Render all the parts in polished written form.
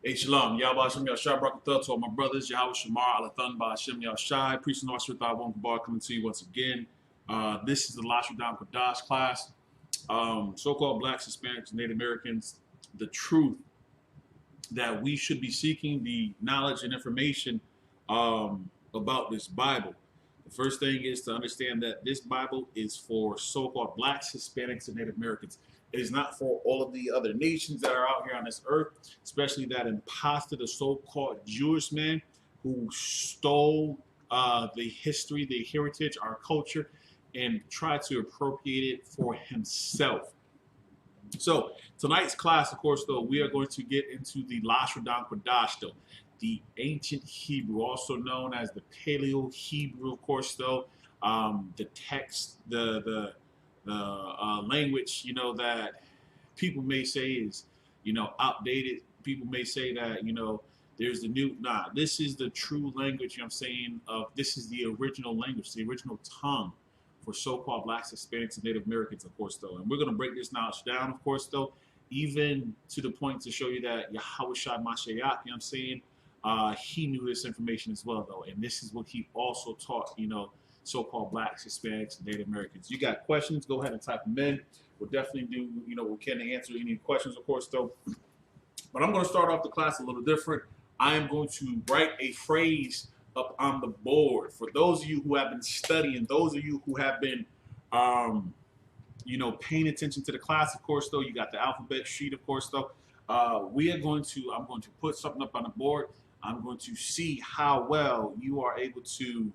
Hey, shalom. Yahweh Hashem Yahshai Barakatah to all my brothers. Yahweh Shamar Alathan Ba Hashem Yahshai. Priest and Officer Thawon Kabar coming to you once again. This is the Lashawan Qadash class. So-called blacks, Hispanics, Native Americans, the truth that we should be seeking, the knowledge and information about this Bible. The first thing is to understand that this Bible is for so-called blacks, Hispanics, and Native Americans. It is not for all of the other nations that are out here on this earth, especially that imposter, the so-called Jewish man who stole the history, the heritage, our culture, and tried to appropriate it for himself. So tonight's class, of course, though, we are going to get into the Lashawan Qadash, though, the ancient Hebrew, also known as the Paleo Hebrew, of course, though, the text, the language, that people may say is, outdated. People may say that, there's the new, this is the true language, I'm saying, this is the original language, the original tongue for so-called blacks, Hispanics, and Native Americans, of course, though. And we're going to break this knowledge down, of course, though, even to the point to show you that Yahweh Shai Mashiach, I'm saying, he knew this information as well, though. And this is what he also taught, so-called blacks, Hispanics, and Native Americans. You got questions, go ahead and type them in. We'll definitely do, we can answer any questions, of course, though. But I'm going to start off the class a little different. I am going to write a phrase up on the board. For those of you who have been studying, those of you who have been, paying attention to the class, of course, though, you got the alphabet sheet, of course, though. I'm going to put something up on the board. I'm going to see how well you are able to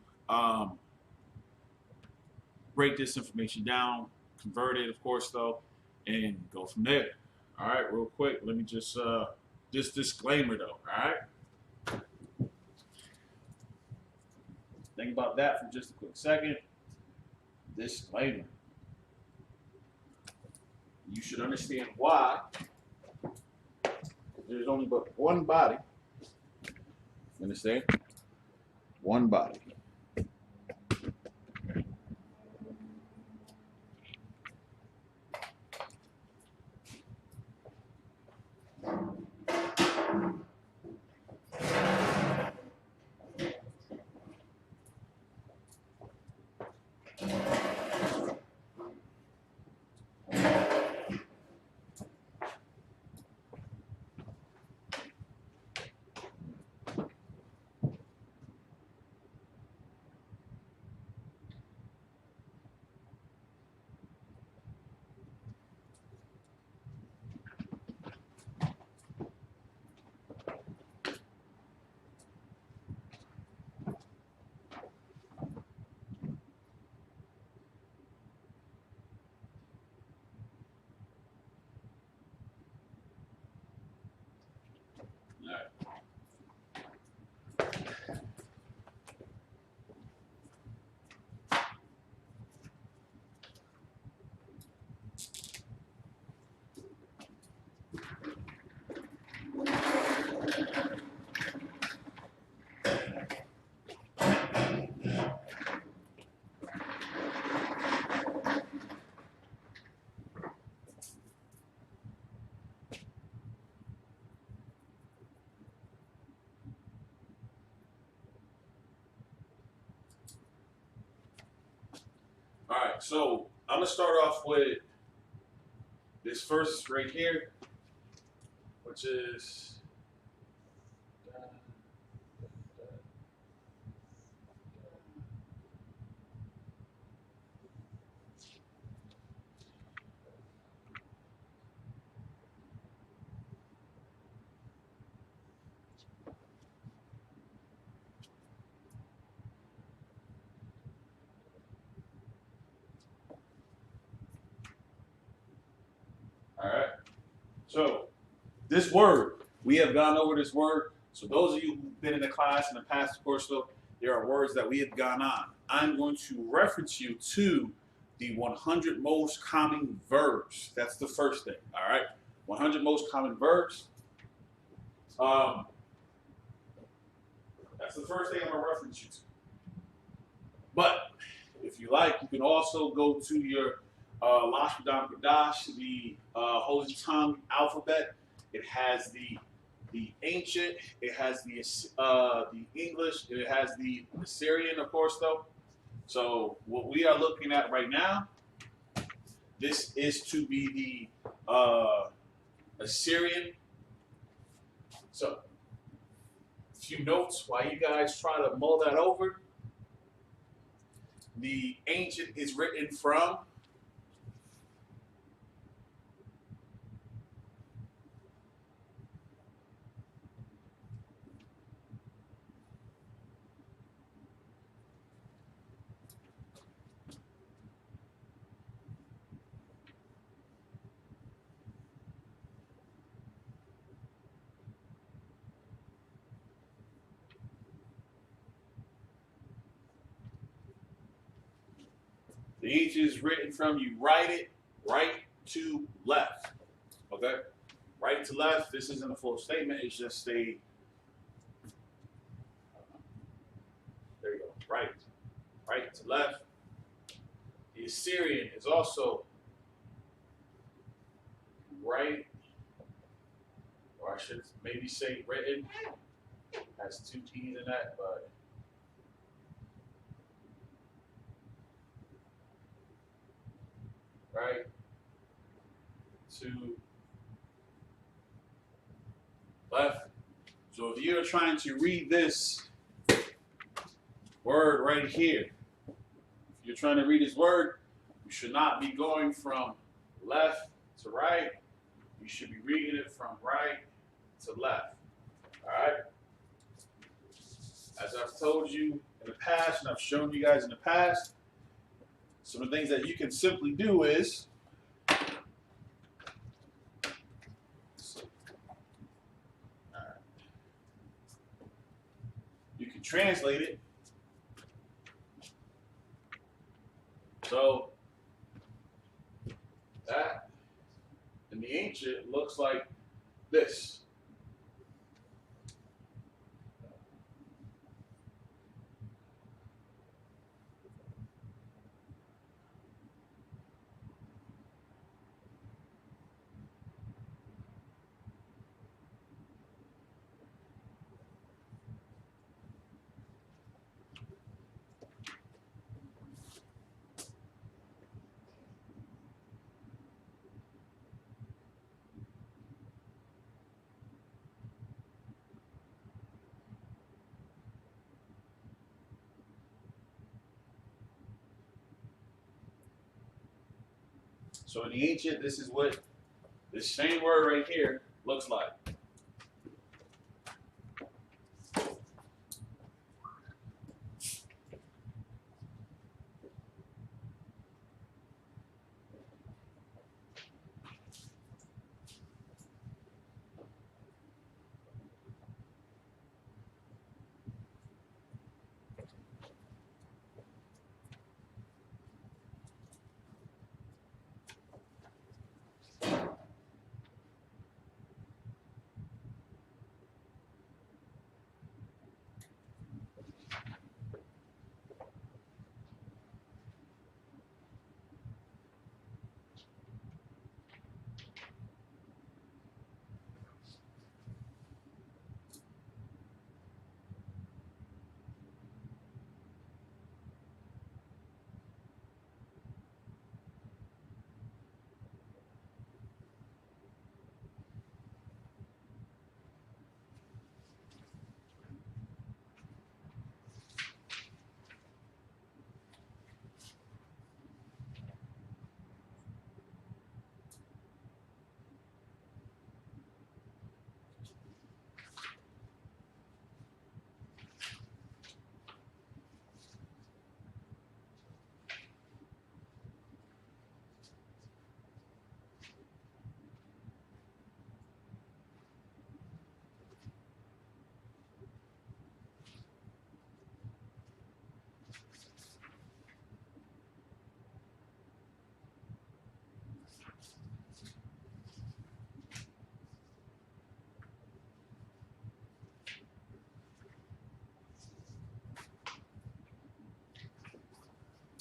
break this information down, convert it, of course, though, and go from there. All right, real quick, let me just this disclaimer, though, all right? Think about that for just a quick second. Disclaimer. You should understand why there's only but one body. Understand? One body. All right, so I'm gonna start off with this first right here, which is all right. So this word, we have gone over this word. So those of you who've been in the class in the past, of course, though, there are words that we have gone on. I'm going to reference you to the 100 most common verbs. That's the first thing, all right? 100 most common verbs. That's the first thing I'm going to reference you to. But if you like, you can also go to your Lashawan Qadash, the Holy Tongue alphabet. It has the the ancient, it has the English, it has the Assyrian, of course, though. So what we are looking at right now, this is to be the Assyrian. So a few notes while you guys try to mull that over. The ancient is written from the ancient is written from, you write it right to left. Okay? Right to left. This isn't a full statement, it's just a, there you go, right. Right to left. The Assyrian is also right, or I should maybe say written. Has two T's in that, but right to left. So if you're trying to read this word right here, if you're trying to read this word, you should not be going from left to right. You should be reading it from right to left. All right? As I've told you in the past, and I've shown you guys in the past, some of the things that you can simply do is you can translate it. So that in the ancient looks like this. So in the ancient, this is what this same word right here looks like.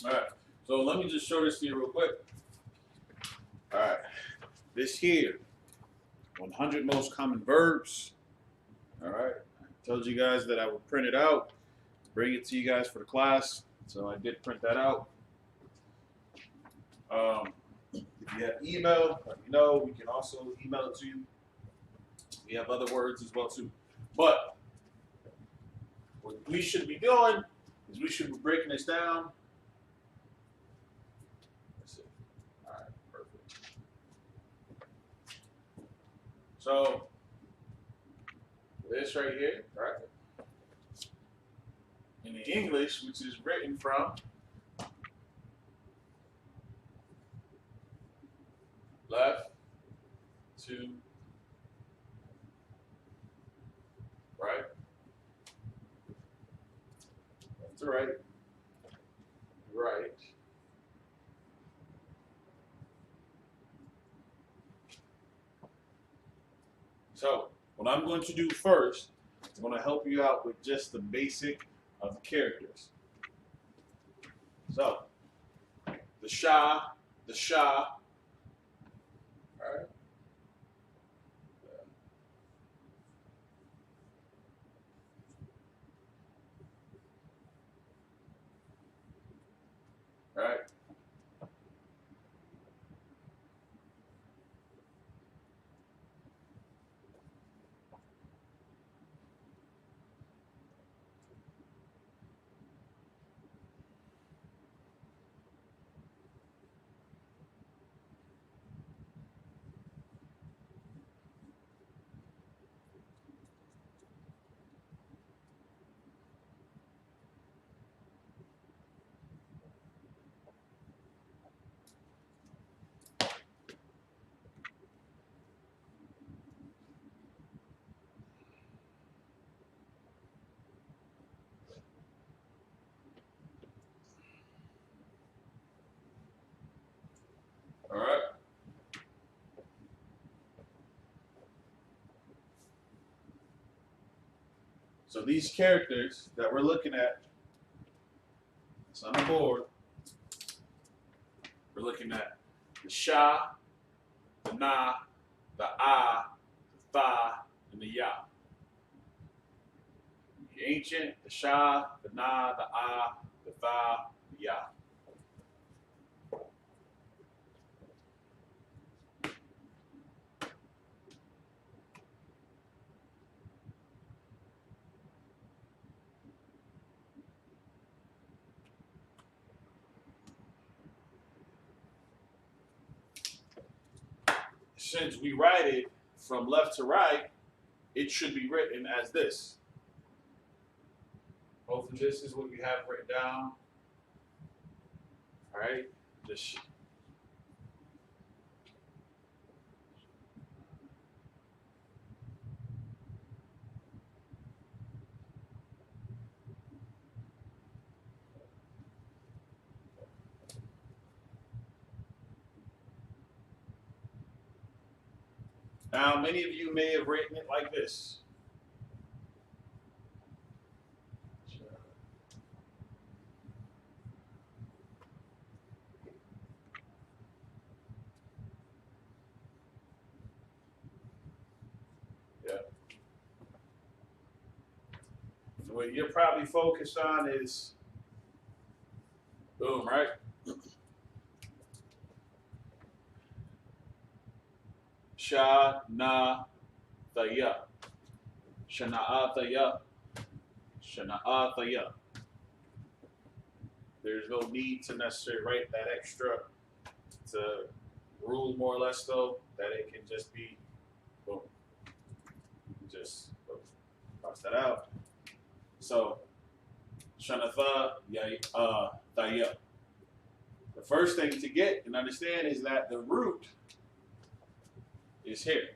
All right, so let me just show this to you real quick. All right, this here, 100 most common verbs All right. I told you guys that I would print it out, bring it to you guys for the class. So I did print that out. If you have email, let me know. We can also email it to you. We have other words as well too. But what we should be doing is we should be breaking this down. That's it. All right, perfect. So this right here, right? In the English, which is written from left to right, left to right, right. So what I'm going to do first is I'm going to help you out with just the basic of the characters. So the Shah, all right, all right. All right. So these characters that we're looking at, it's on the board. We're looking at the Shah, the Na, the Ah, the Tha, and the Ya. The ancient, the Shah, the Na, the Ah, the Tha, the Ya. Since we write it from left to right, it should be written as this. Hopefully this is what you have written down. All right. Just now, many of you may have written it like this. Yeah. What you're probably focused on is boom, right? Sha na thaya. Shana'a thaya. Shana'a thaya. There's no need to necessarily write that extra to rule more or less though, that it can just be boom. Just boom. Cross that out. So Shanatha thaya. The first thing to get and understand is that the root is here.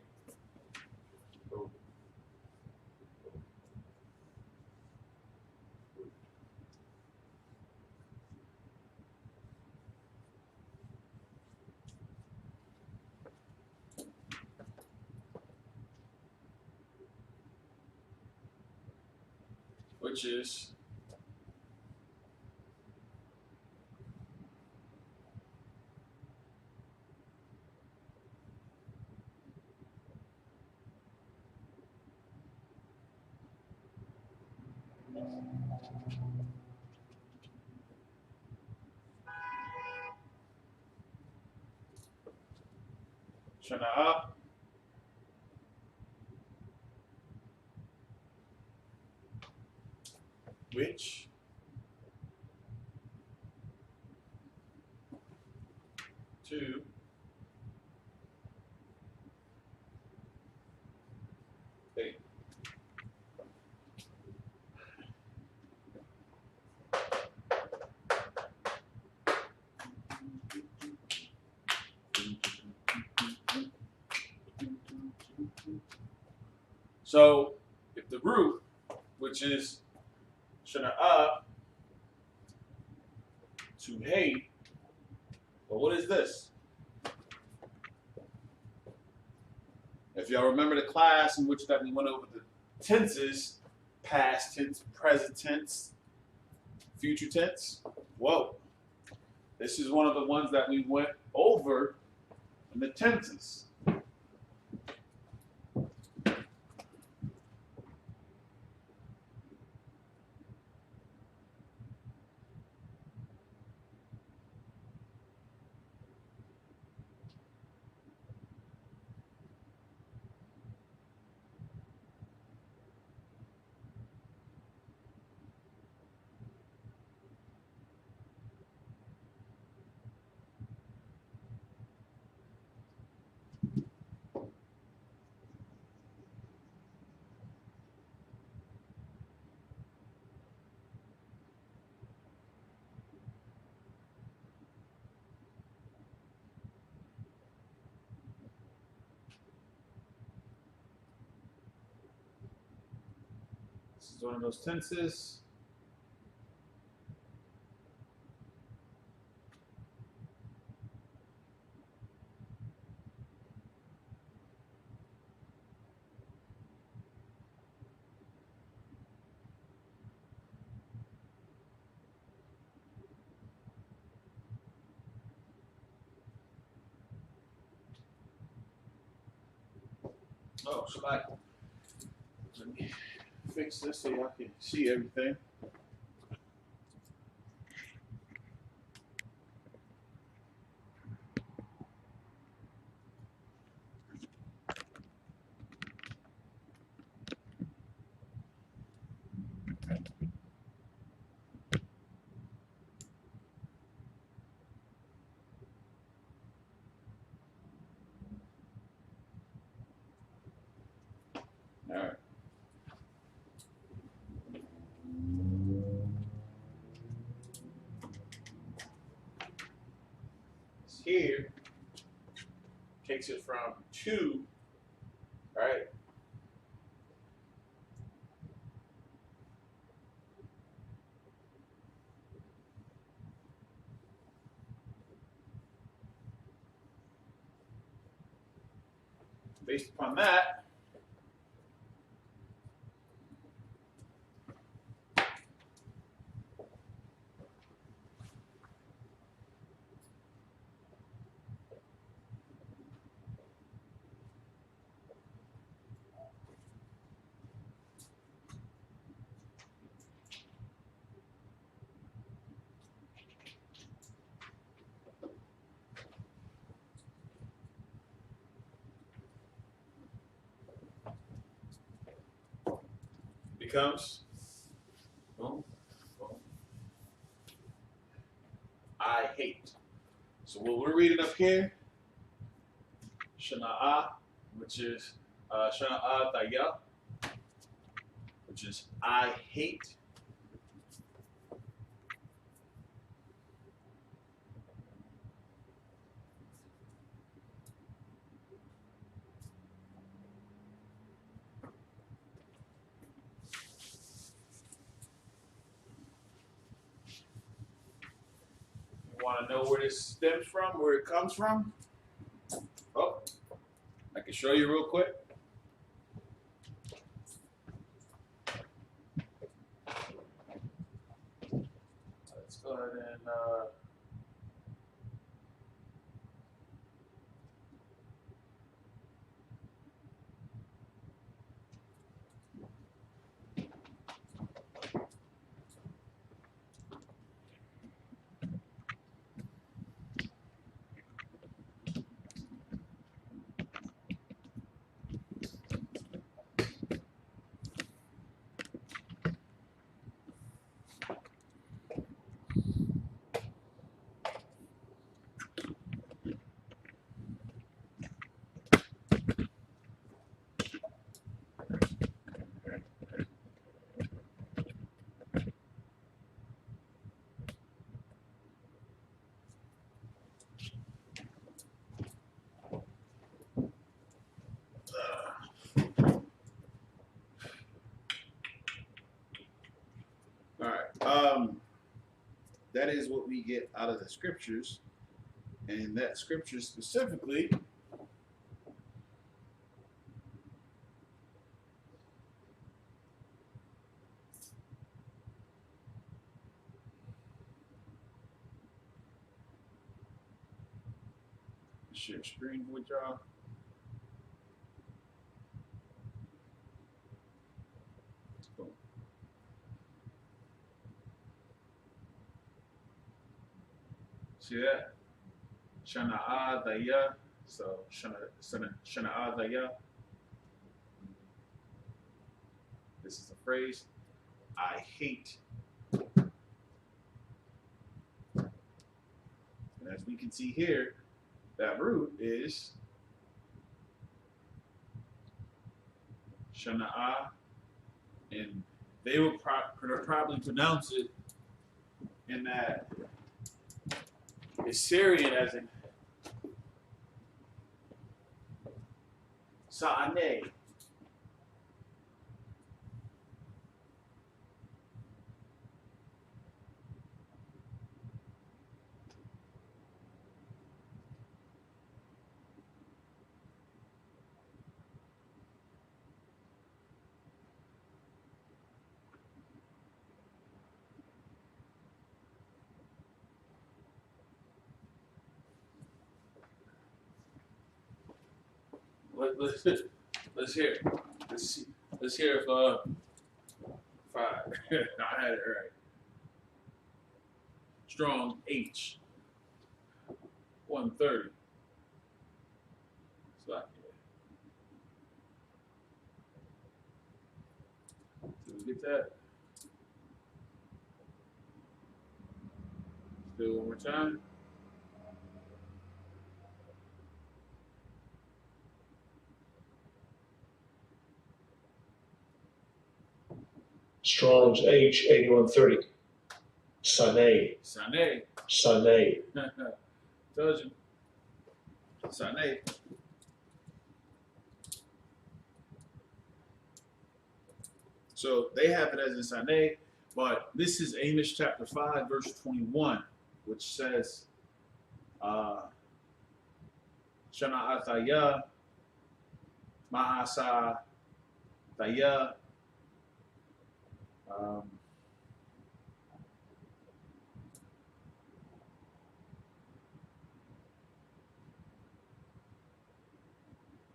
Which is Shana, which two eight. So if the root, which is Shana to hate, well, what is this? If y'all remember the class in which that we went over the tenses, past tense, present tense, future tense, whoa. This is one of the ones that we went over in the tenses. This is one of those tenses. Oh, so let me fix this so y'all can see everything. All right. This here takes it from 2, right? Based upon that, becomes boom, boom, I hate. So what we're reading up here, Shana'a, which is Shana'a Daya, which is I hate. You want to know where this stems from, where it comes from? Oh, I can show you real quick. Let's go ahead and that is what we get out of the scriptures, and that scripture specifically share screen with y'all. See that? Shana'a Daya. So Shana'a Daya. This is a phrase. I hate. And as we can see here, that root is Shana'a, and they will probably pronounce it in that Assyrian as in Sa'ane. Let's hear. Let's hear if I had it right. Strong H 130. So did we get that? Let's do it one more time. Strong's H 8130. Sane. Sane. Sane. Told you. Sane. So they have it as in Sane, but this is Amos chapter 5, verse 21, which says, Shana Athaya, Ma'asa Thaya,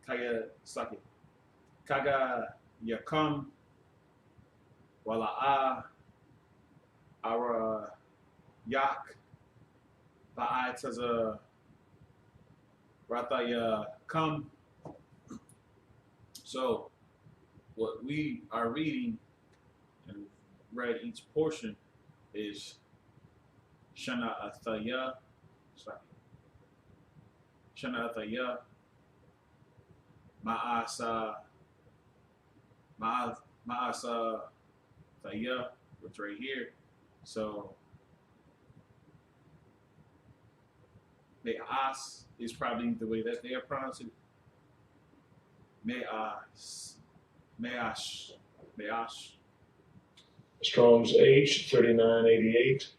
Kaya Saki, Kaga Yakam, Wala'a, Ara Yak, Ba'ataza Rataya Kam. So, what we are reading and read each portion is Shana Athaya, Shana Athaya, Ma'asa Thaya, which right here. So Me'as is probably the way that they are pronouncing it. Me'ash. Strong's H 3988.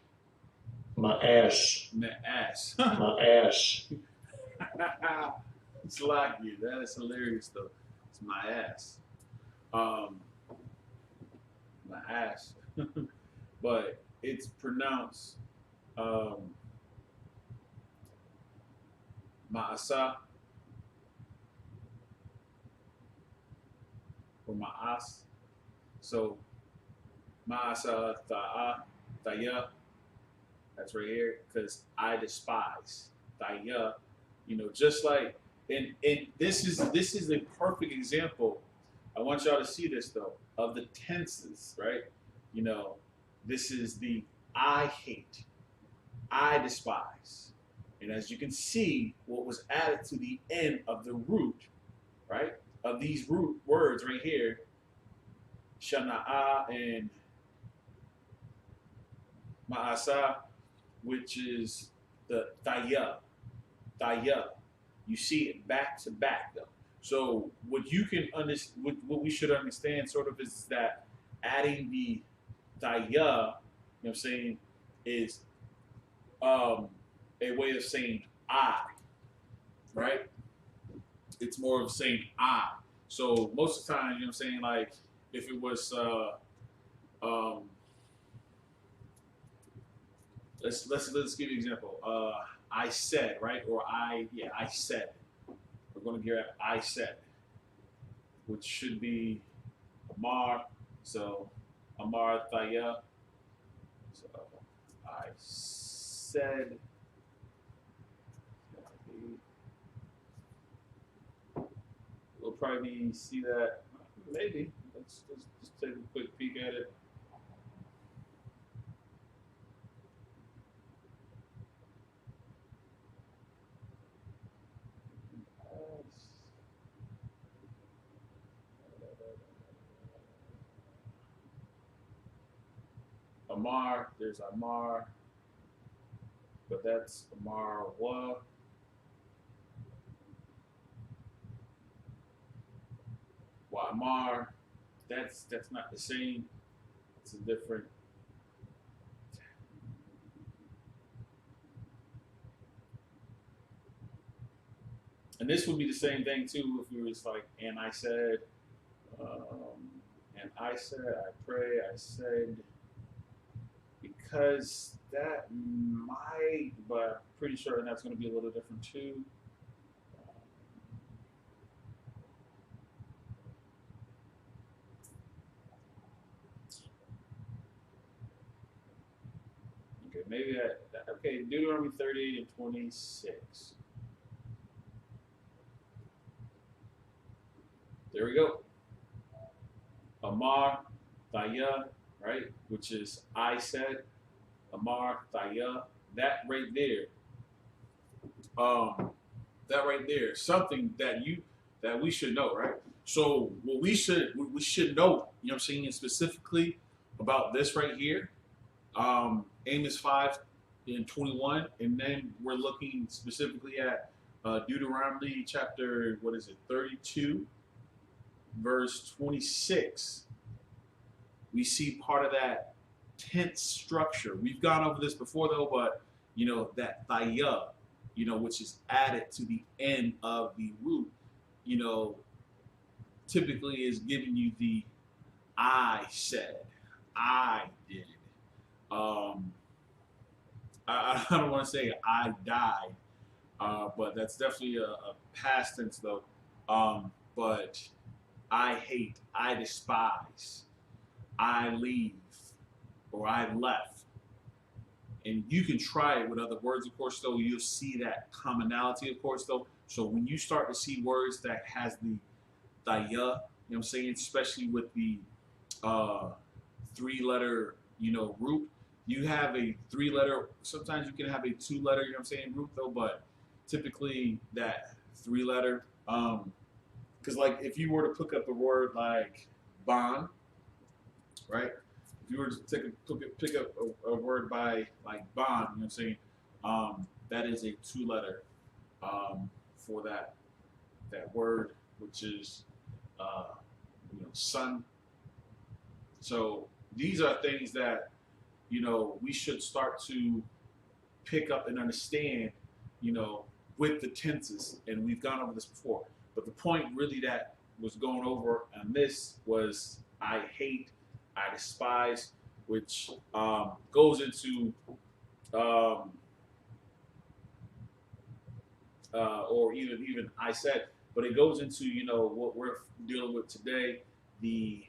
My ass. Me'as. My ass. It's like you. That is hilarious though. It's my ass. My ass. But it's pronounced Ma'asa or Ma'as. So Ma'asa Thaya. That's right here, because I despise Thaya. You know, just like and this is a perfect example. I want y'all to see this though of the tenses, right? You know, this is the I hate, I despise, and as you can see, what was added to the end of the root, right, of these root words right here, shana'a and ma'asa, which is the daya. You see it back to back though. So what you can understand, what we should understand, sort of, is that adding the daya, you know what I'm saying, is a way of saying I, right? It's more of saying I. So most of the time, you know what I'm saying, like if it was um, let's give you an example. I said, right? Or I said. We're gonna get I said, which should be Amar. So Amar Thaya. So I said we'll probably see that maybe. Let's just take a quick peek at it. Amar, there's Amar, but that's Amar Wa. Wa Amar, that's not the same. It's a different. And this would be the same thing too if we were just like, and I said, and I said, I pray, I said, because that might, but I'm pretty sure that's going to be a little different too. Okay, maybe okay, Deuteronomy 38 and 26. There we go. Amar, Thaya, right? Which is I said, Amar, Thaya. That right there. Um, that right there. Something that we should know, right? So what we should know, you know what I'm saying, specifically about this right here. Amos 5 and 21, and then we're looking specifically at Deuteronomy chapter, what is it, 32, verse 26. We see part of that tense structure. We've gone over this before though, but that thaya, which is added to the end of the root, you know, typically is giving you the I said, I did. Um, I don't want to say I died, but that's definitely a past tense though. But I hate, I despise, I leave, or I left. And you can try it with other words, of course, though. You'll see that commonality, of course, though. So when you start to see words that has the daya, you know what I'm saying, especially with the uh, three-letter, root, you have a three-letter, sometimes you can have a two-letter, you know what I'm saying, root, though, but typically that three-letter, because like if you were to pick up a word like bond, right? If you were to pick up a word by like bond, you know what I'm saying? That is a two-letter for that word, which is sun. So these are things that we should start to pick up and understand, with the tenses, and we've gone over this before. But the point really that was going over on this was I hate, I despise, which goes into um, or even I said, but it goes into what we're dealing with today. The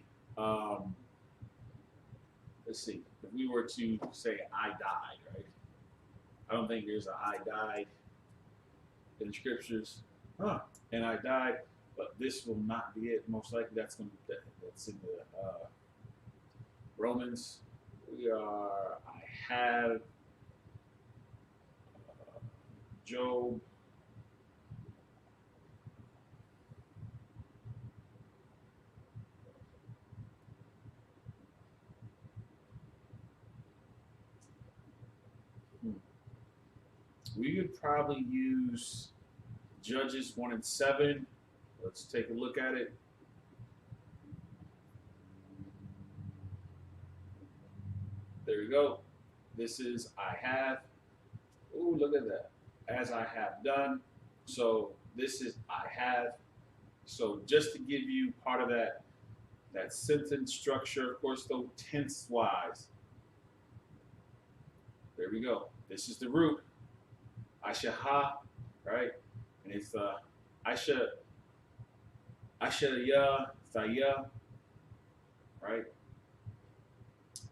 let's see, if we were to say I died, right? I don't think there's a I died in the scriptures, and I died, but this will not be it. Most likely, that's in the Romans. We are. I have Job. We could probably use Judges 1 and 7. Let's take a look at it. There you go. This is I have. Ooh, look at that. As I have done. So this is I have. So just to give you part of that sentence structure, of course, though tense wise. There we go. This is the root. Aisha ha, right? And it's Aisha Aisha ya Thaya, right?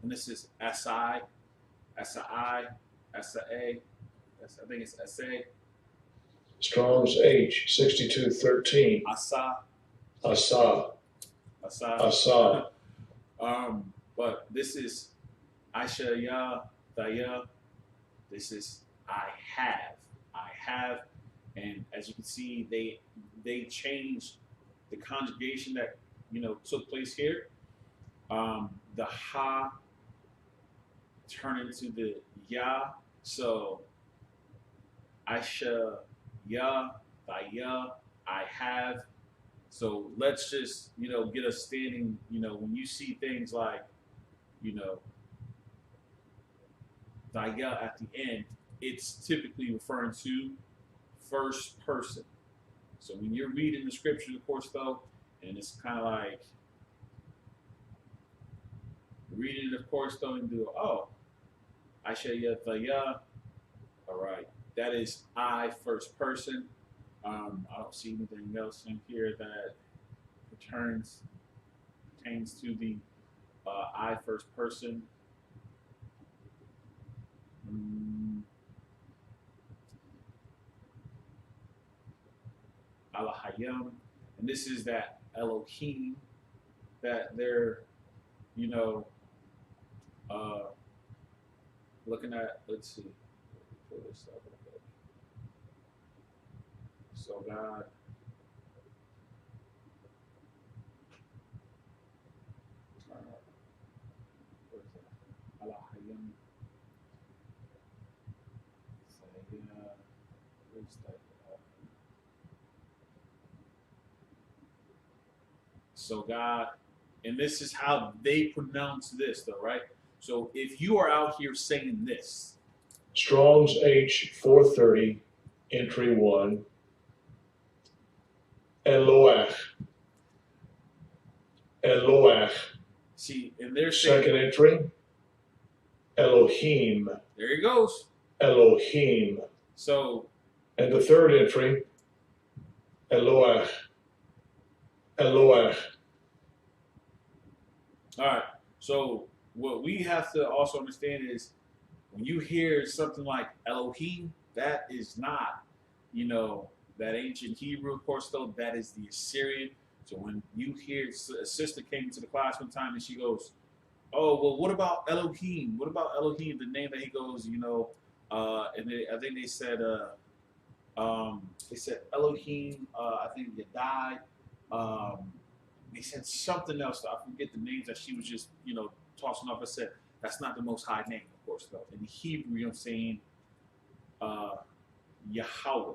And this is SI, SI, SA, I think it's SA, Strong's H 6213. Asa, Asa. Asa. Asa. But this is Aisha ya Thaya. This is I have. I have. And as you can see, they changed the conjugation that took place here. The ha turn into the ya. So Aisha ya, Thaya, I have. So let's just get us standing. When you see things like Thaya at the end, it's typically referring to first person. So when you're reading the scripture, of course, though, and it's kind of like reading it, of course, though, and do Aisha ya Thaya. All right, that is I first person. I don't see anything else in here that pertains to the I first person. Alahayam, and this is that Elohim that they're looking at. Let's see. Pull this up a bit. So God. Alahayam. So God, and this is how they pronounce this, though, right? So if you are out here saying this, Strong's H 430, entry 1. Eloach. Eloach. See, and they're saying second entry. Elohim. There he goes. Elohim. So. And the third entry. Eloach. Eloach. All right. So what we have to also understand is when you hear something like Elohim, that is not, that ancient Hebrew, of course, though, that is the Assyrian. So when you hear a sister came into the class one time and she goes, oh, well, what about Elohim? What about Elohim? The name that he goes, and I think they said Elohim, I think Yadai. They said something else. I forget the names that she was just, tossing off. I said, that's not the most high name, of course, though. In the Hebrew, I'm saying Yahweh.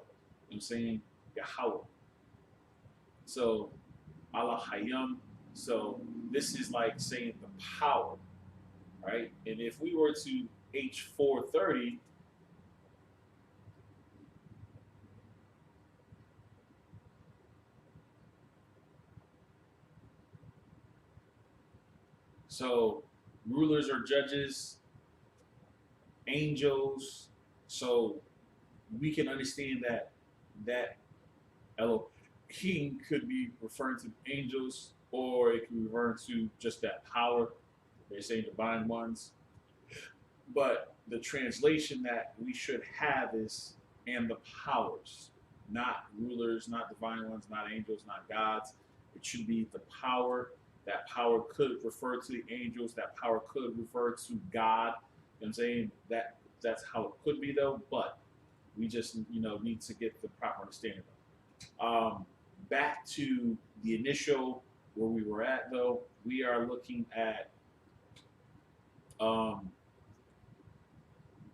I'm saying Yahweh. So, Allah Hayam. So, this is like saying the power, right? And if we were to H430, so rulers or judges, angels. So we can understand that Elohim could be referring to angels, or it could be referring to just that power. They're saying divine ones. But the translation that we should have is and the powers, not rulers, not divine ones, not angels, not gods. It should be the power. That power could refer to the angels. That power could refer to God. You know what I'm saying? That's how it could be, though. But we just need to get the proper understanding of it. Back to the initial where we were at, though. We are looking at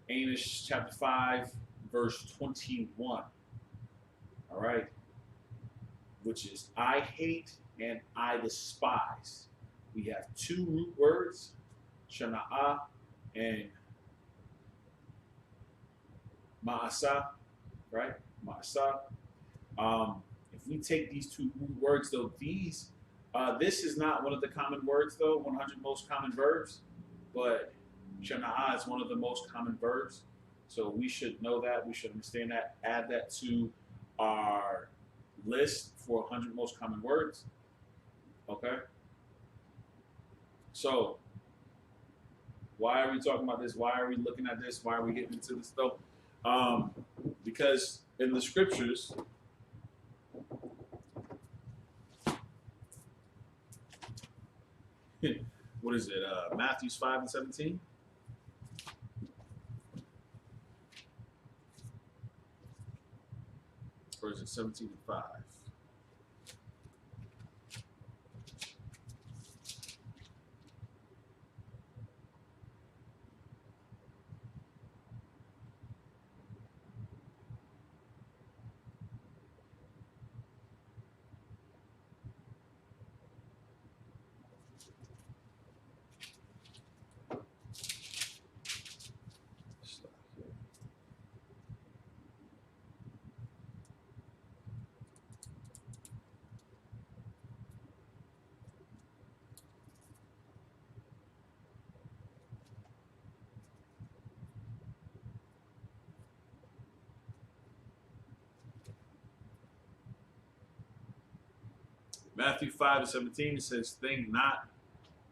Amos chapter 5, verse 21. All right? Which is, I hate and I despise. We have two root words, shana'ah and Ma'asa, right? Ma'asa. If we take these two words, though, this is not one of the common words, though, 100 most common verbs, but Shana'a is one of the most common verbs. So we should know that. We should understand that. Add that to our list for 100 most common words. Okay? So, why are we talking about this? Why are we looking at this? Why are we getting into this, though? Because in the scriptures, what is it? Matthew 5 and 17? Or is it 17 and 5? Matthew 5 and 17, it says, think not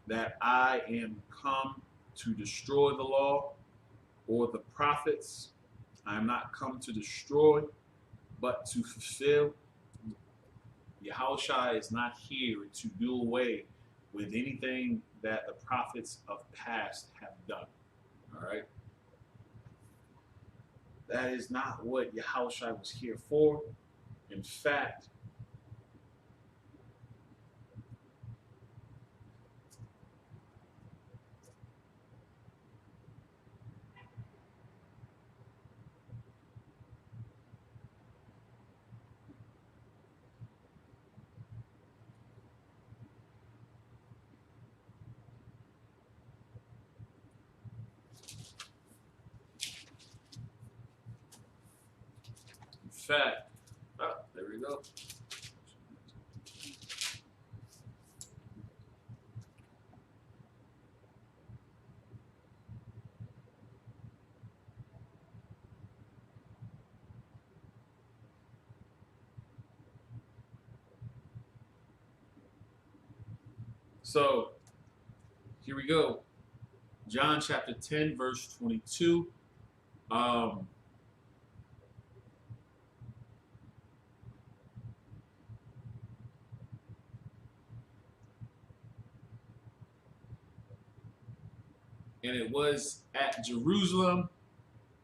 that I am come to destroy the law or the prophets. I am not come to destroy, but to fulfill. Yahushua is not here to do away with anything that the prophets of past have done. All right? That is not what Yahushua was here for. In fact, there we go. So here we go. John chapter 10, verse 22. And it was at Jerusalem,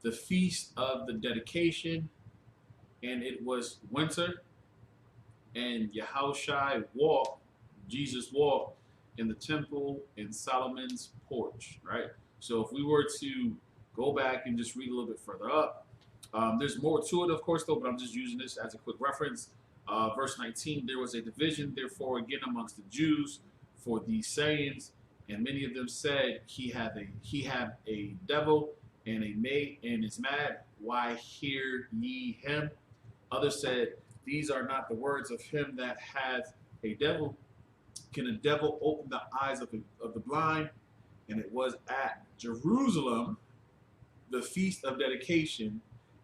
the feast of the dedication, and it was winter, and Jesus walked in the temple in Solomon's porch, right? So if we were to go back and just read a little bit further up, there's more to it, of course, though, but I'm just using this as a quick reference. Verse 19, there was a division, therefore, again amongst the Jews for these sayings, and many of them said, he have a devil and is mad. Why hear ye him? Others said, these are not the words of him that hath a devil. Can a devil open the eyes of the blind? And it was at Jerusalem, the feast of dedication,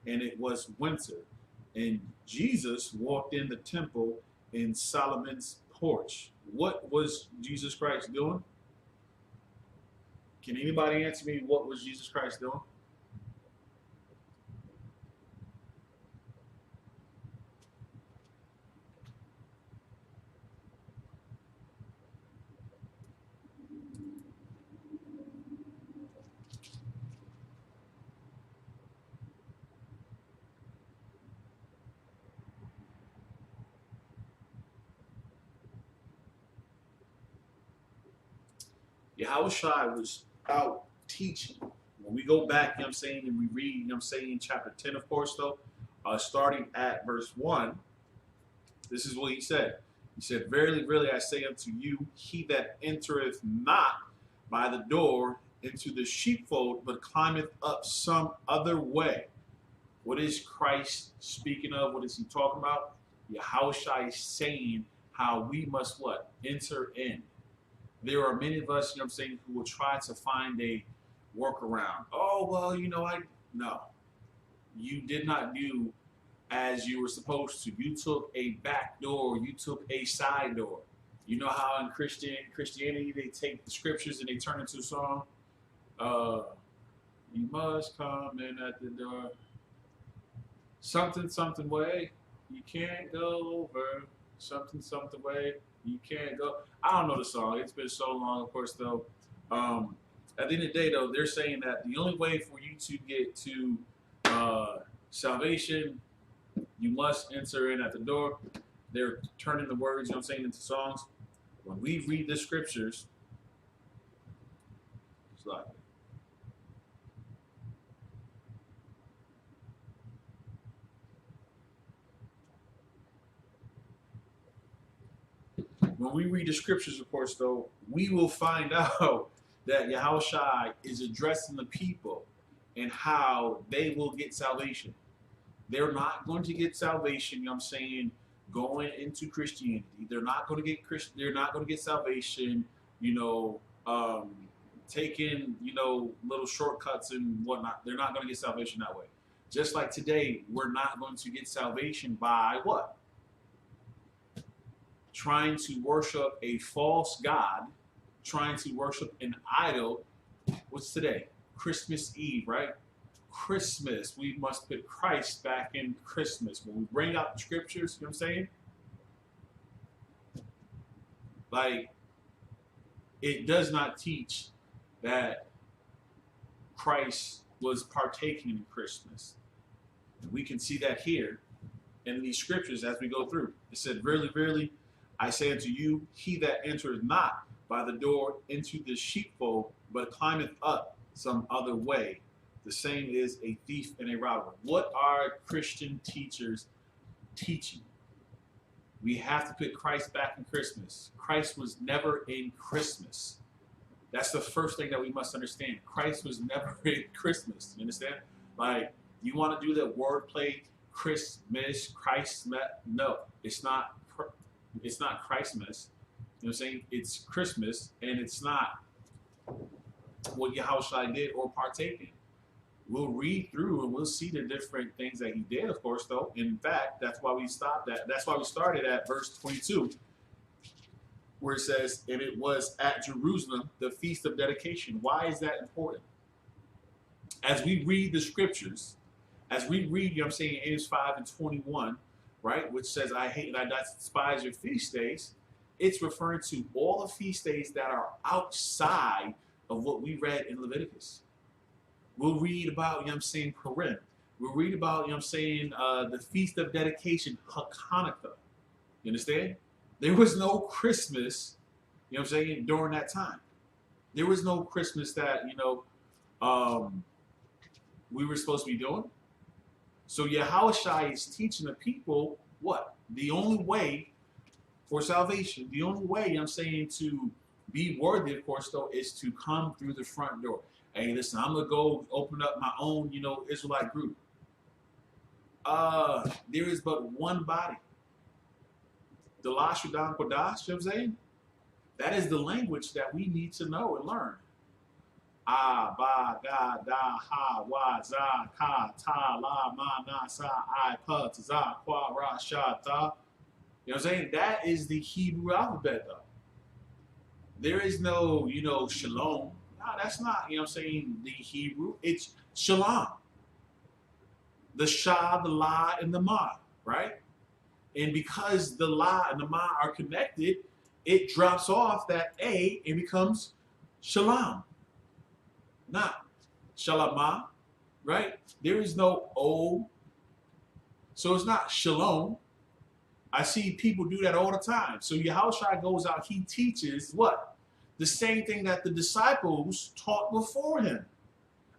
and it was winter. And Jesus walked in the temple in Solomon's porch. What was Jesus Christ doing? Can anybody answer me what was Jesus Christ doing? Yahushua was out teaching. When we go back, you know what I'm saying, and we read, you know what I'm saying, chapter 10, of course, though, starting at verse 1, this is what he said. He said, verily, verily, I say unto you, he that entereth not by the door into the sheepfold, but climbeth up some other way, What is Christ speaking of? What is he talking about? Yahushua is saying how we must what? Enter in. There are many of us, you know what I'm saying, who will try to find a workaround. Oh, well, no. You did not do as you were supposed to. You took a back door, you took a side door. You know how in Christianity they take the scriptures and they turn into a song? You must come in at the door. Something, something way. You can't go over. Something, something way. You can't go. I don't know the song. It's been so long, of course, though. At the end of the day, though, they're saying that the only way for you to get to salvation, you must enter in at the door. They're turning the words, you know what I'm saying, into songs. When we read the scriptures, it's like, when we read the scriptures, of course, though, we will find out that Yahushua is addressing the people and how they will get salvation. They're not going to get salvation, you know what I'm saying, going into Christianity. They're not going to get they're not going to get salvation, taking, little shortcuts and whatnot. They're not going to get salvation that way. Just like today, we're not going to get salvation by what? Trying to worship a false god, trying to worship an idol. What's today? Christmas Eve, right? Christmas. We must put Christ back in Christmas. When we bring out the scriptures, you know what I'm saying? Like, it does not teach that Christ was partaking in Christmas. And we can see that here in these scriptures as we go through. It said, verily, verily, I say unto you, he that entereth not by the door into the sheepfold, but climbeth up some other way, the same is a thief and a robber. What are Christian teachers teaching? We have to put Christ back in Christmas. Christ was never in Christmas. That's the first thing that we must understand. Christ was never in Christmas. You understand? Like, you want to do that wordplay, Christmas, Christmas? No, it's not. It's not Christmas. You know what I'm saying? It's Christmas, and it's not what Yahushua did or partake in. We'll read through and we'll see the different things that he did, of course, though. In fact, that's why we stopped at. That's why we started at verse 22, where it says, and it was at Jerusalem, the feast of dedication. Why is that important? As we read the scriptures, as we read, you know what I'm saying, Amos 5 and 21, right, which says, I hate and I despise your feast days, it's referring to all the feast days that are outside of what we read in Leviticus. We'll read about, you know what I'm saying, Purim. We'll read about, you know what I'm saying, the Feast of Dedication, Hanukkah. You understand? There was no Christmas, you know what I'm saying, during that time. There was no Christmas that, we were supposed to be doing. So Yahushua is teaching the people what? The only way for salvation, the only way, you know what I'm saying, to be worthy, of course, though, is to come through the front door. Hey, listen, I'm going to go open up my own, Israelite group. There is but one body. The Lashawan Qadash, you know what I'm saying? That is the language that we need to know and learn. Ah, ba, ga, da, ha, wa, za, ka, ta, la, ma, na, sa, I, pa, ta, za, qua, ra, sha, ta. You know what I'm saying? That is the Hebrew alphabet, though. There is no, shalom. No, that's not, you know what I'm saying, the Hebrew. It's shalom. The shah, the la, and the ma, right? And because the la and the ma are connected, it drops off that A and becomes shalom. Not shalama, right? There is no O. So it's not shalom. I see people do that all the time. So Yahushua goes out, he teaches what? The same thing that the disciples taught before him.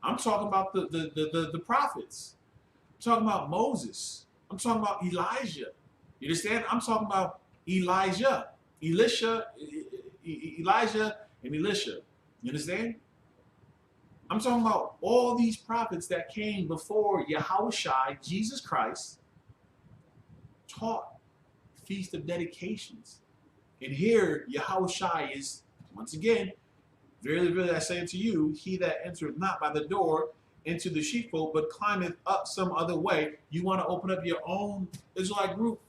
I'm talking about the prophets. I'm talking about Moses. I'm talking about Elijah. You understand? I'm talking about Elijah, and Elisha. You understand? I'm talking about all these prophets that came before Yahushua, Jesus Christ, taught Feast of Dedications. And here, Yahushua is, once again, verily, verily, I say unto you, he that entereth not by the door into the sheepfold, but climbeth up some other way. You want to open up your own Israelite group?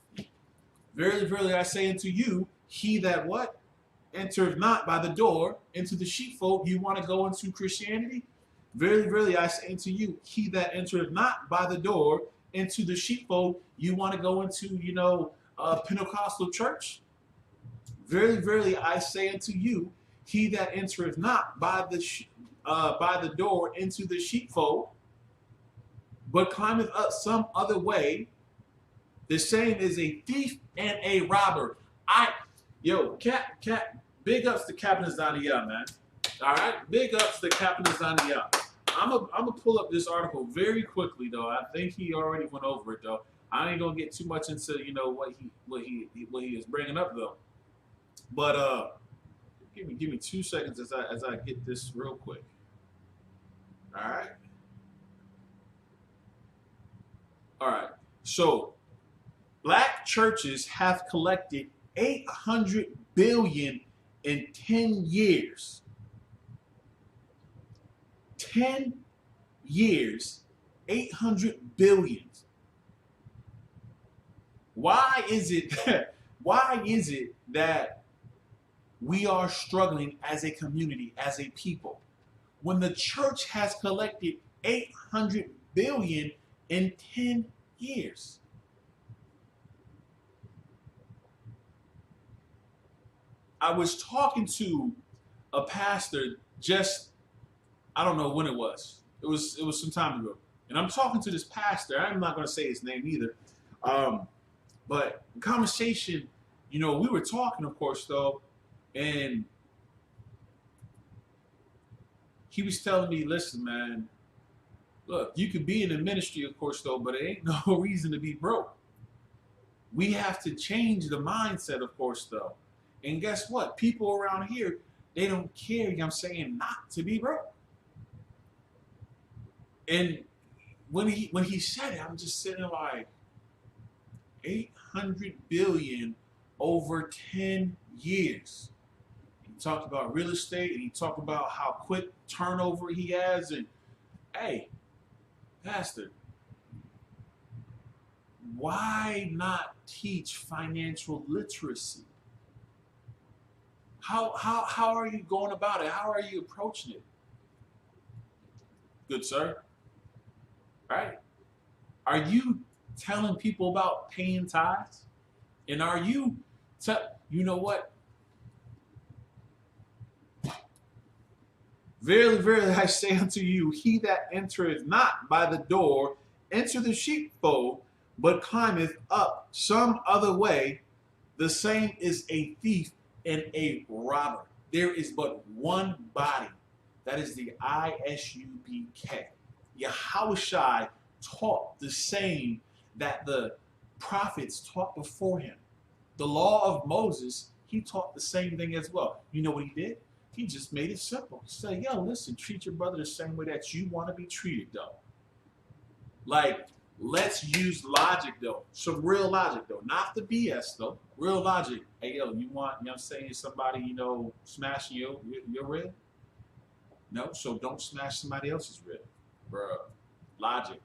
Verily, verily, I say unto you, he that what? Entereth not by the door into the sheepfold. You want to go into Christianity? Verily, verily, I say unto you, he that entereth not by the door into the sheepfold. You want to go into, Pentecostal church? Verily, verily, I say unto you, he that entereth not by the door into the sheepfold, but climbeth up some other way, the same is a thief and a robber. Big ups to Captain Zania, man. All right, big ups to Captain Zania. I'm gonna pull up this article very quickly though. I think he already went over it though. I ain't gonna get too much into what he is bringing up though. But give me 2 seconds as I get this real quick. All right. All right. So, black churches have collected $800 billion in 10 years. 10 years, $800 billion. Why is it that we are struggling as a community, as a people, when the church has collected $800 billion in 10 years? I was talking to a pastor I don't know when it was. It was some time ago. And I'm talking to this pastor. I'm not going to say his name either. But in conversation, we were talking, of course, though, and he was telling me, listen, man, look, you could be in the ministry, of course, though, but it ain't no reason to be broke. We have to change the mindset, of course, though. And guess what? People around here, they don't care, I'm saying, not to be broke. And when he said it, I'm just sitting like, 800 billion over 10 years. He talked about real estate and he talked about how quick turnover he has. And hey, pastor, why not teach financial literacy? How are you going about it? How are you approaching it? Good sir. Right? Are you telling people about paying tithes? And are you you know what? Verily, verily, I say unto you, he that entereth not by the door into the sheepfold, but climbeth up some other way, the same is a thief and a robber. There is but one body. That is the ISUBK. Yahushua taught the same that the prophets taught before him. The law of Moses, he taught the same thing as well. You know what he did? He just made it simple. He said, yo, listen, treat your brother the same way that you want to be treated, though. Like, let's use logic, though. Some real logic, though. Not the BS, though. Real logic. Hey, yo, you want, I'm saying, somebody, smashing your rib? No, so don't smash somebody else's rib. Bruh. Logic.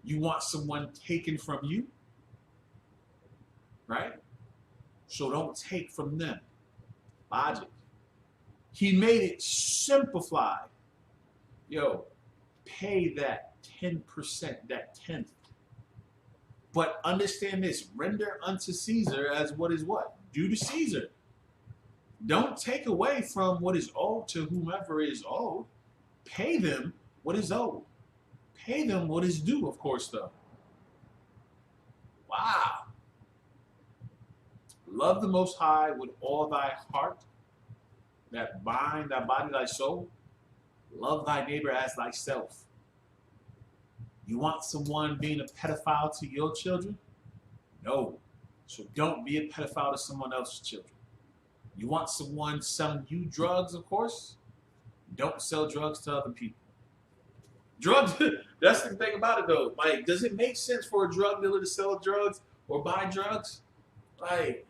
You want someone taken from you? Right? So don't take from them. Logic. He made it simplified. Yo, pay that 10%, that 10th. But understand this, render unto Caesar as what is what? Due to Caesar. Don't take away from what is owed to whomever is owed. Pay them what is owed. Pay them what is due, of course, though. Wow. Love the Most High with all thy heart, that bind thy body, thy soul. Love thy neighbor as thyself. You want someone being a pedophile to your children? No. So don't be a pedophile to someone else's children. You want someone selling you drugs, of course? Don't sell drugs to other people. Drugs, that's the thing about it though. Like, does it make sense for a drug dealer to sell drugs or buy drugs? Like,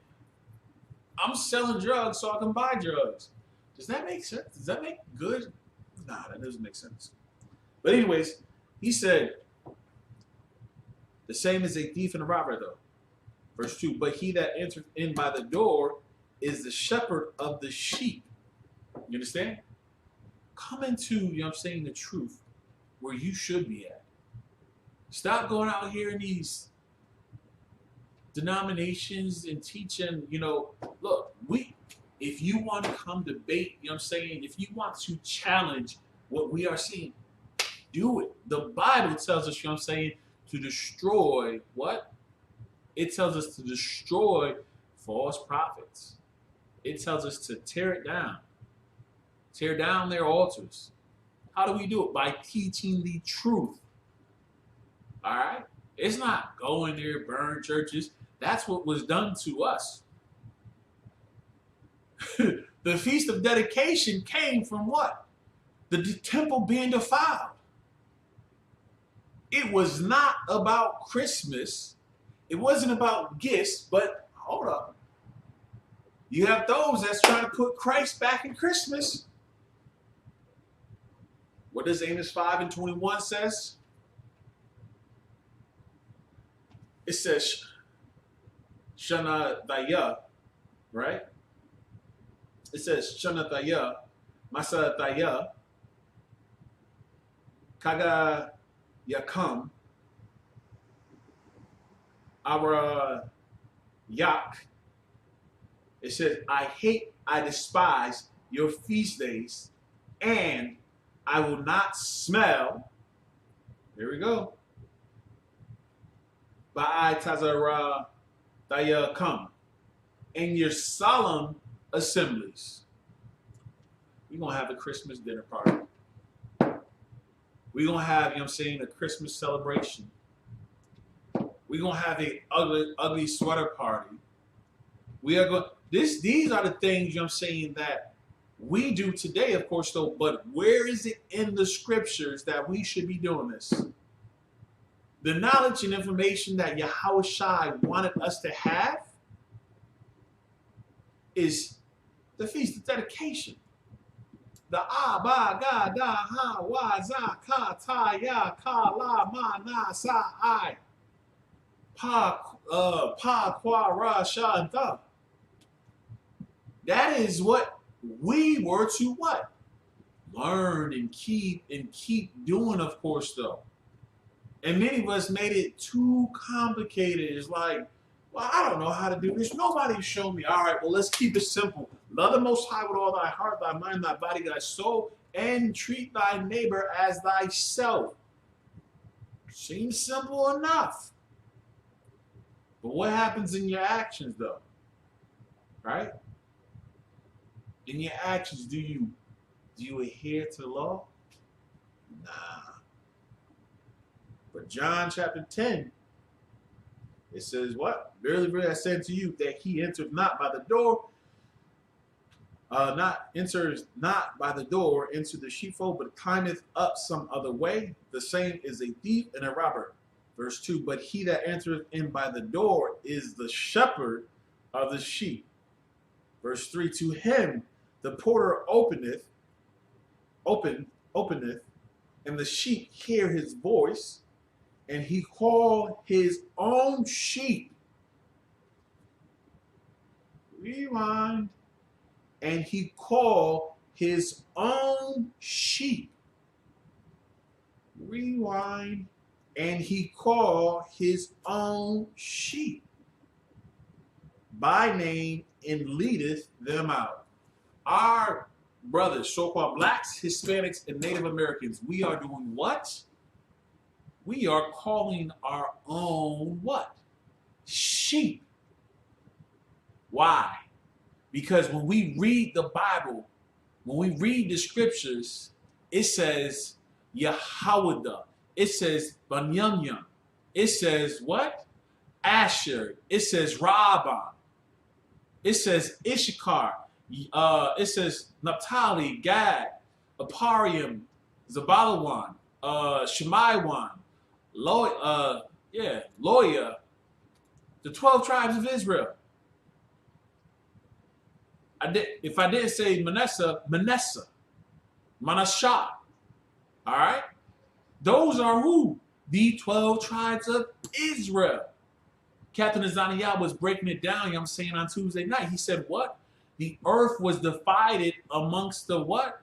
I'm selling drugs so I can buy drugs. Does that make sense? Does that make good? Nah, that doesn't make sense. But anyways, he said, the same as a thief and a robber though. Verse 2, but he that entereth in by the door is the shepherd of the sheep. You understand? Come into, you know what I'm saying, the truth where you should be at. Stop going out here in these denominations and teaching, you know, look, if you want to come debate, you know what I'm saying, if you want to challenge what we are seeing, do it. The Bible tells us, you know what I'm saying, to destroy what? It tells us to destroy false prophets. It tells us to tear it down. Tear down their altars. How do we do it? By teaching the truth. All right? It's not going there, burn churches. That's what was done to us. The Feast of Dedication came from what? The temple being defiled. It was not about Christmas. It wasn't about gifts, but hold up. You have those that's trying to put Christ back in Christmas. What does Amos 5:21 says? It says, Shana Daya, right? It says, Shana Daya, Masa Daya, Kaga Yakam, Ara Yak. It says, I despise your feast days, and I will not smell. Here we go. Ba'ai Tazara Daya come. In your solemn assemblies. We're going to have a Christmas dinner party. We're going to have, you know what I'm saying, a Christmas celebration. We're going to have an ugly sweater party. We are going, these are the things, you know what I'm saying, that we do today, of course, though, but where is it in the scriptures that we should be doing this? The knowledge and information that Yahweh Shai wanted us to have is the Feast of Dedication. The Ba, Ga, Da, Ha, Wa, Za, Ka, Ta, Ya, Ka, La, Ma, Na, Sa, I. Pa, Kwa, Ra, Sha, and Da. That is what we were to what? Learn and keep doing, of course, though. And many of us made it too complicated. It's like, well, I don't know how to do this. Nobody showed me. All right, well, let's keep it simple. Love the Most High with all thy heart, thy mind, thy body, thy soul, and treat thy neighbor as thyself. Seems simple enough. But what happens in your actions, though? Right? In your actions, do you adhere to the law? Nah. But John chapter 10, it says what? Verily, verily, I say unto you that he enters not by the door, enters not by the door into the sheepfold, but climbeth up some other way. The same is a thief and a robber. Verse 2, but he that entereth in by the door is the shepherd of the sheep. Verse 3, to him the porter openeth, and the sheep hear his voice, and he called his own sheep. Rewind. And he called his own sheep. Rewind. And he called his own sheep by name and leadeth them out. Our brothers, so-called blacks, Hispanics, and Native Americans, we are doing what? We are calling our own what? Sheep. Why? Because when we read the Bible, when we read the scriptures, it says Yahawada. It says Banyamyam. It says what? Asher. It says Rabban. It says Issachar. It says Naphtali, Gad, Aparium, Zabalawan. Shemaiwan, Loya, the 12 tribes of Israel. If I didn't say Manasseh, Manasseh. All right? Those are who? The 12 tribes of Israel. Captain Azaniah was breaking it down, you know what I'm saying, on Tuesday night. He said what? The earth was divided amongst the what?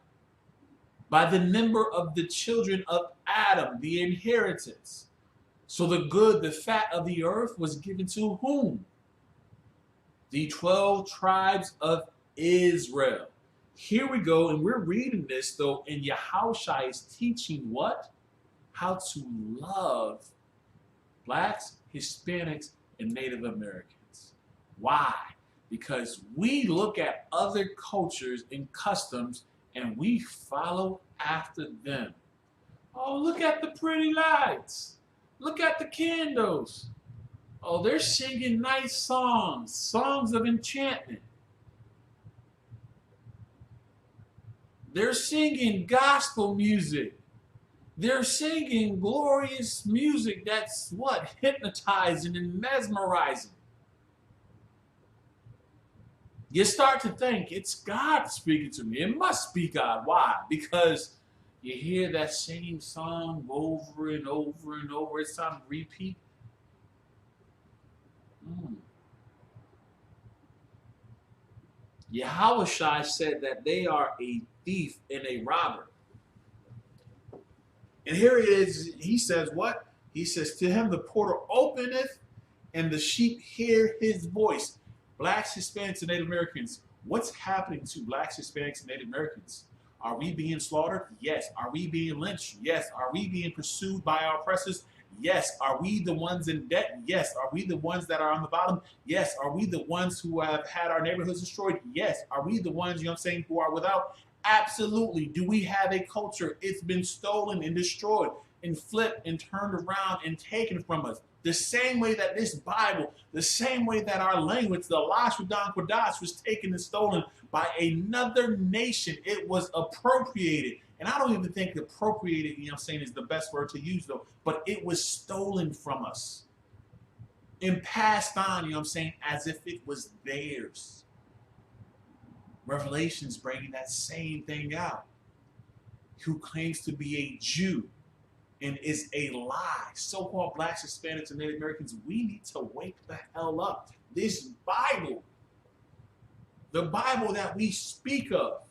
By the number of the children of Adam, the inheritance. So the good, the fat of the earth was given to whom? The 12 tribes of Israel. Here we go, and we're reading this though, and Yahushua is teaching what? How to love blacks, Hispanics, and Native Americans. Why? Because we look at other cultures and customs and we follow after them. Oh, look at the pretty lights. Look at the candles. Oh, they're singing nice songs, songs of enchantment. They're singing gospel music. They're singing glorious music that's what? Hypnotizing and mesmerizing. You start to think, it's God speaking to me. It must be God. Why? Because you hear that same song over and over and over. It's on repeat. Yahushua said that they are a thief and a robber. And here it is. He says what? He says, to him the portal openeth and the sheep hear his voice. Blacks, Hispanics, and Native Americans. What's happening to blacks, Hispanics, and Native Americans? Are we being slaughtered? Yes. Are we being lynched? Yes. Are we being pursued by our oppressors? Yes. Are we the ones in debt? Yes. Are we the ones that are on the bottom? Yes. Are we the ones who have had our neighborhoods destroyed? Yes. Are we the ones, you know what I'm saying, who are without? Absolutely. Do we have a culture? It's been stolen and destroyed and flipped and turned around and taken from us. The same way that this Bible, the same way that our language, the Lashawan Qadash, was taken and stolen by another nation. It was appropriated. And I don't even think appropriated, you know what I'm saying, is the best word to use though, but it was stolen from us and passed on, you know what I'm saying, as if it was theirs. Revelation's bringing that same thing out. Who claims to be a Jew and is a lie. So-called blacks, Hispanics, and Native Americans, we need to wake the hell up. This Bible, the Bible that we speak of,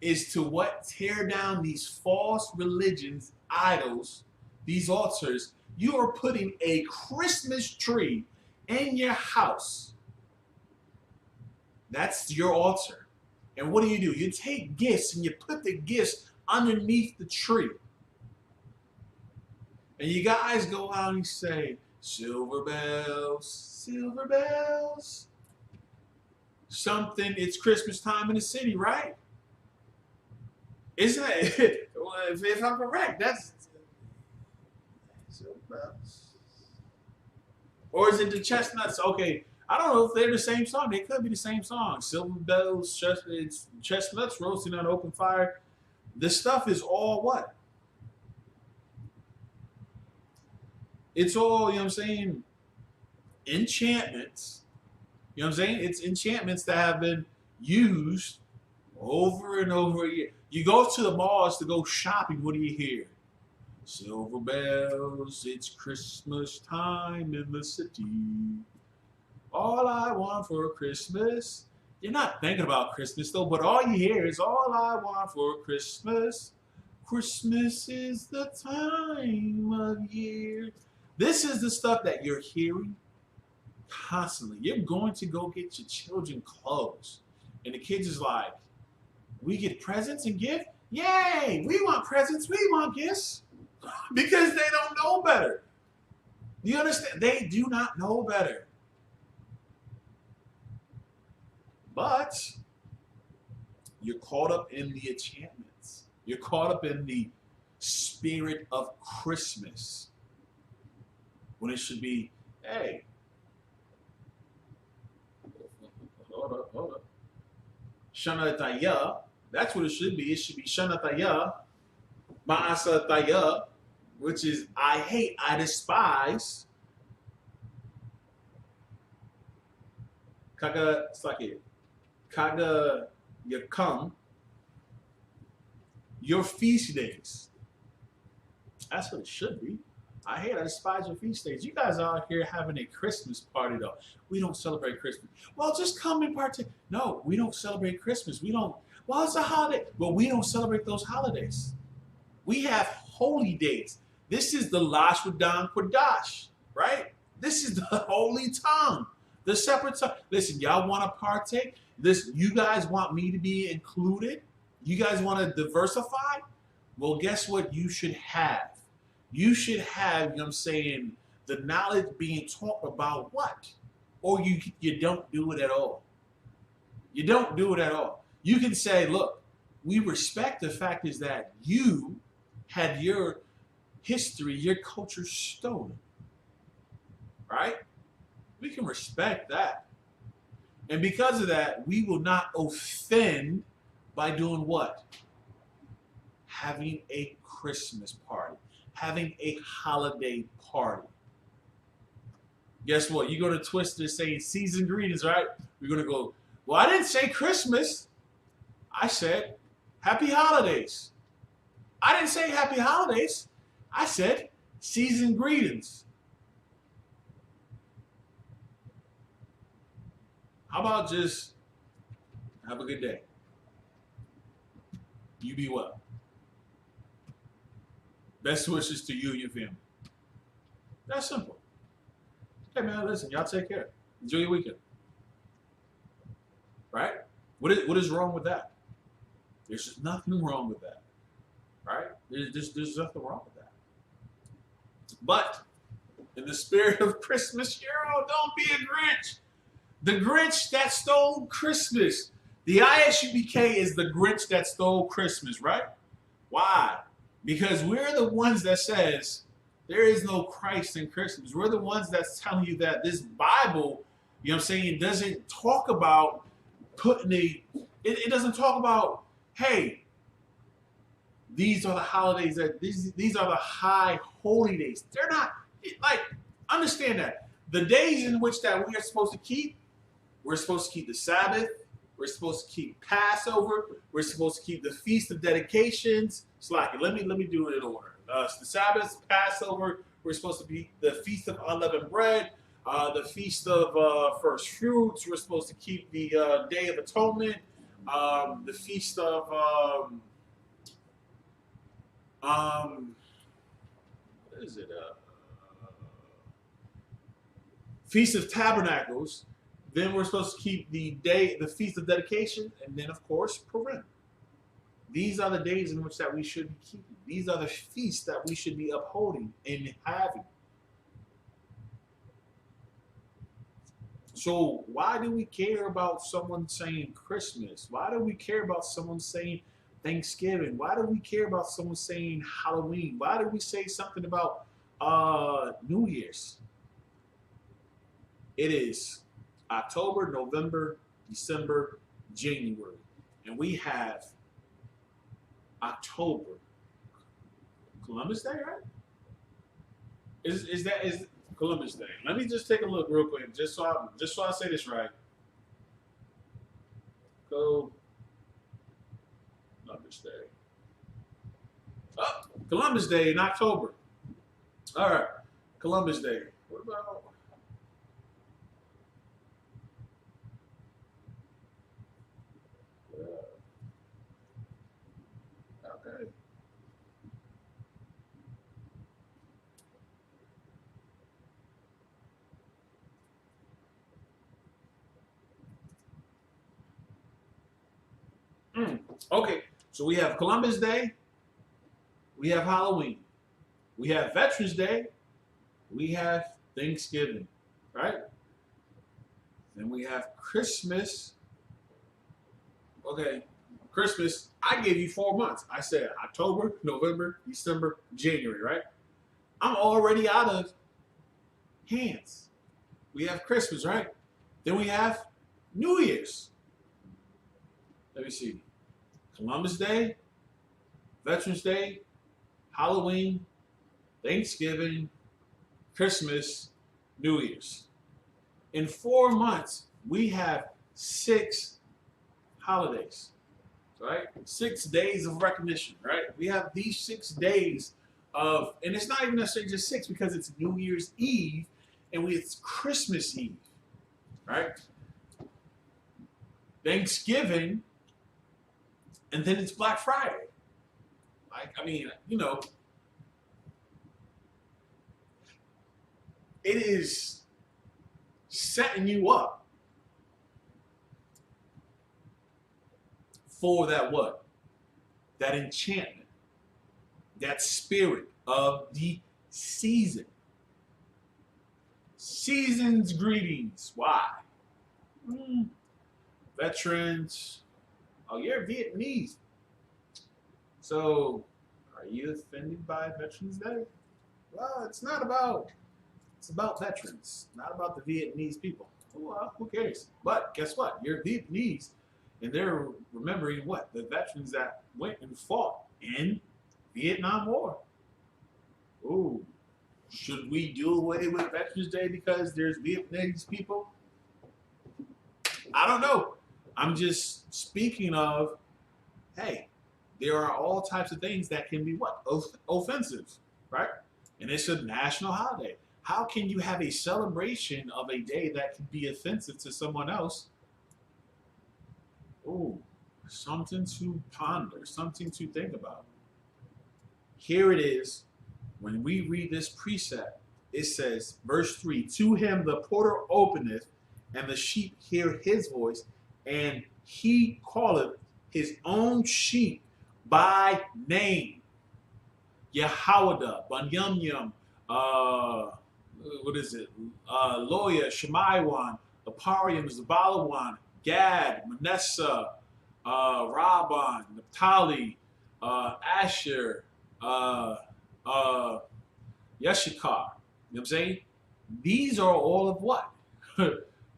is to what? Tear down these false religions, idols, these altars. You are putting a Christmas tree in your house. That's your altar. And what do? You take gifts and you put the gifts underneath the tree. And you guys go out and you say, silver bells, silver bells. Something, it's Christmas time in the city, right? Isn't it? If I'm correct, that's silver bells. Or is it the chestnuts? Okay, I don't know if they're the same song. They could be the same song. Silver bells, chestnuts roasting on open fire. This stuff is all what? It's all, you know what I'm saying, enchantments. You know what I'm saying? It's enchantments that have been used over and over again. You go to the malls to go shopping, what do you hear? Silver bells, it's Christmas time in the city. All I want for Christmas. You're not thinking about Christmas though, but all you hear is all I want for Christmas. Christmas is the time of year. This is the stuff that you're hearing constantly. You're going to go get your children clothes. And the kids is like, we get presents and gift? Yay! We want presents, we want gifts. Because they don't know better. You understand? They do not know better. But you're caught up in the enchantments. You're caught up in the spirit of Christmas. When it should be, hey, hold up. Shana Taya, That's what it should be. It should be Shana Taya, Ma'asa Taya, which is I hate, I despise. Kaga Sake. Kaga Yakam. Your feast days. That's what it should be. I hate, I despise your feast days. You guys are out here having a Christmas party, though. We don't celebrate Christmas. Well, just come and partake. No, we don't celebrate Christmas. We don't. Well, it's a holiday. Well, we don't celebrate those holidays. We have holy days. This is the Lashawan Qadash, right? This is the holy tongue, the separate tongue. Listen, y'all want to partake? You guys want me to be included? You guys want to diversify? Well, guess what you should have? You should have, you know what I'm saying, the knowledge being taught about what? Or you don't do it at all. You don't do it at all. You can say, look, we respect the fact is that you had your history, your culture stolen. Right? We can respect that. And because of that, we will not offend by doing what? Having a Christmas party. Having a holiday party. Guess what? You're going to twist this saying season greetings, right? You're going to go, well, I didn't say Christmas. I said happy holidays. I didn't say happy holidays. I said season greetings. How about just have a good day? You be well. Best wishes to you and your family. That's simple. Hey man, listen, y'all take care. Enjoy your weekend. Right? What is wrong with that? There's just nothing wrong with that. Right? There's nothing wrong with that. But in the spirit of Christmas, don't be a Grinch. The Grinch that stole Christmas. The ISUBK is the Grinch that stole Christmas, right? Why? Because we're the ones that says there is no Christ in Christmas. We're the ones that's telling you that this Bible, you know what I'm saying, doesn't talk about it doesn't talk about, hey, these are the holidays these are the high holy days. They're not, like, understand that. The days in which that we are supposed to keep, we're supposed to keep the Sabbath, we're supposed to keep Passover, we're supposed to keep the Feast of Dedications. Slack it. Let me do it in order. The Sabbath, Passover, we're supposed to be the Feast of Unleavened Bread, the Feast of First Fruits, we're supposed to keep the Day of Atonement, the Feast of what is it? Feast of Tabernacles. Then we're supposed to keep the Feast of Dedication, and then of course Purim. These are the days in which that we should be keeping. These are the feasts that we should be upholding and having. So why do we care about someone saying Christmas? Why do we care about someone saying Thanksgiving? Why do we care about someone saying Halloween? Why do we say something about New Year's? It is October, November, December, January. And we have October. Columbus Day, right? Is Columbus Day? Let me just take a look real quick, just so I say this right. Columbus Day. Oh, Columbus Day in October. All right, Columbus Day. What about? Okay. Okay, so we have Columbus Day, we have Halloween, we have Veterans Day, we have Thanksgiving, right? Then we have Christmas. Okay, Christmas, I gave you 4 months. I said October, November, December, January, right? I'm already out of hands. We have Christmas, right? Then we have New Year's. Let me see. Columbus Day, Veterans Day, Halloween, Thanksgiving, Christmas, New Year's. In 4 months, we have 6 holidays, right? 6 days of recognition, right? We have these 6 days of, and it's not even necessarily just 6 because it's New Year's Eve and it's Christmas Eve, right? Thanksgiving, and then it's Black Friday. Like, I mean, it is setting you up for that what? That enchantment, that spirit of the season. Season's greetings. Why? Veterans. Oh, you're Vietnamese. So, are you offended by Veterans Day? Well, it's about veterans, not about the Vietnamese people. Well, who cares? But guess what? You're Vietnamese, and they're remembering what? The veterans that went and fought in Vietnam War. Ooh, should we do away with Veterans Day because there's Vietnamese people? I don't know. I'm just speaking of, hey, there are all types of things that can be what? Offensive, right? And it's a national holiday. How can you have a celebration of a day that can be offensive to someone else? Ooh, something to ponder, something to think about. Here it is. When we read this precept, it says, verse 3, to him the porter openeth, and the sheep hear his voice, and he calleth his own sheep by name. Yehowadah, Banyamyam, what is it? Loya, Shemaiwan, Apariam, Zabalawan, Gad, Manasseh, Rabban, Naphtali, Asher, Yeshikar. You know what I'm saying? These are all of what?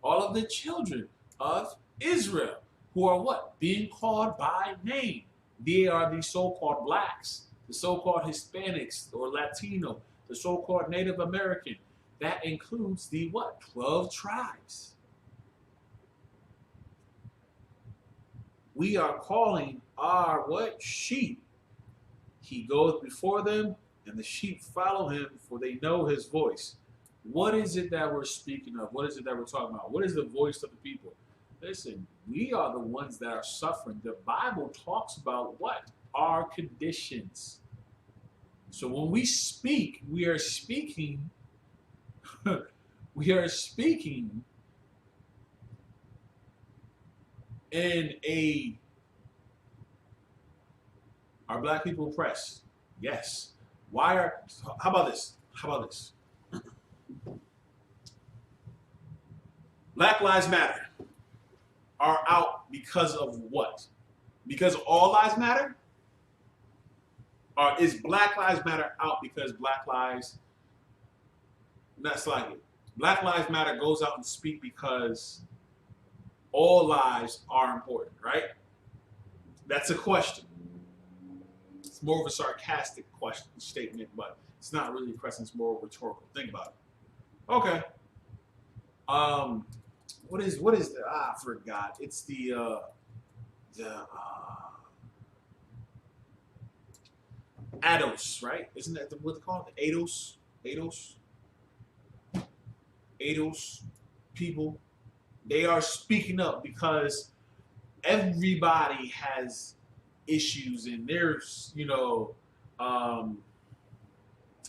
All of the children of Israel who are what? Being called by name. They are the so-called blacks, the so-called Hispanics or Latino, the so-called Native American. That includes the what? 12 tribes. We are calling our what? Sheep. He goeth before them, and the sheep follow him, for they know his voice. What is it that we're speaking of? What is it that we're talking about? What is the voice of the people? Listen, we are the ones that are suffering. The Bible talks about what? Our conditions. So when we speak, we are speaking in a, are black people oppressed? Yes. How about this? Black Lives Matter are out because of what? Because all lives matter? Or is Black Lives Matter out because Black Lives, that's like it. Black Lives Matter goes out and speak because all lives are important, right? That's a question. It's more of a sarcastic question statement, but it's not really a question, it's more rhetorical. Think about it. Okay. What is the, I forgot. It's the ADOS, right? Isn't that what they call it? ADOS people. They are speaking up because everybody has issues and there's,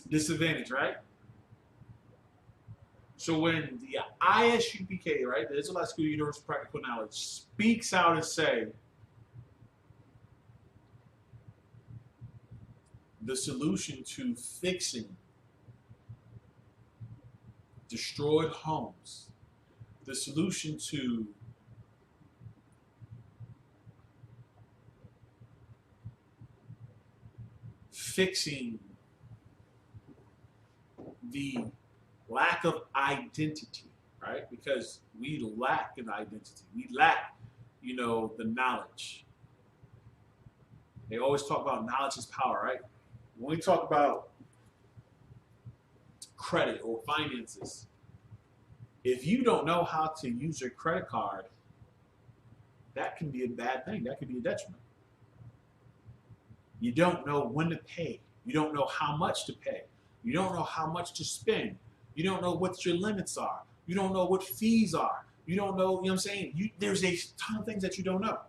disadvantage, right? So when the ISUPK, right, the Israelite School of Universal Practical Knowledge, speaks out and say the solution to fixing destroyed homes, the solution to fixing the lack of identity, right? Because we lack an identity. We lack, the knowledge. They always talk about knowledge is power, right? When we talk about credit or finances, if you don't know how to use your credit card, that can be a bad thing. That can be a detriment. You don't know when to pay. You don't know how much to pay. You don't know how much to spend. You don't know what your limits are. You don't know what fees are. You don't know, you know what I'm saying? There's a ton of things that you don't know.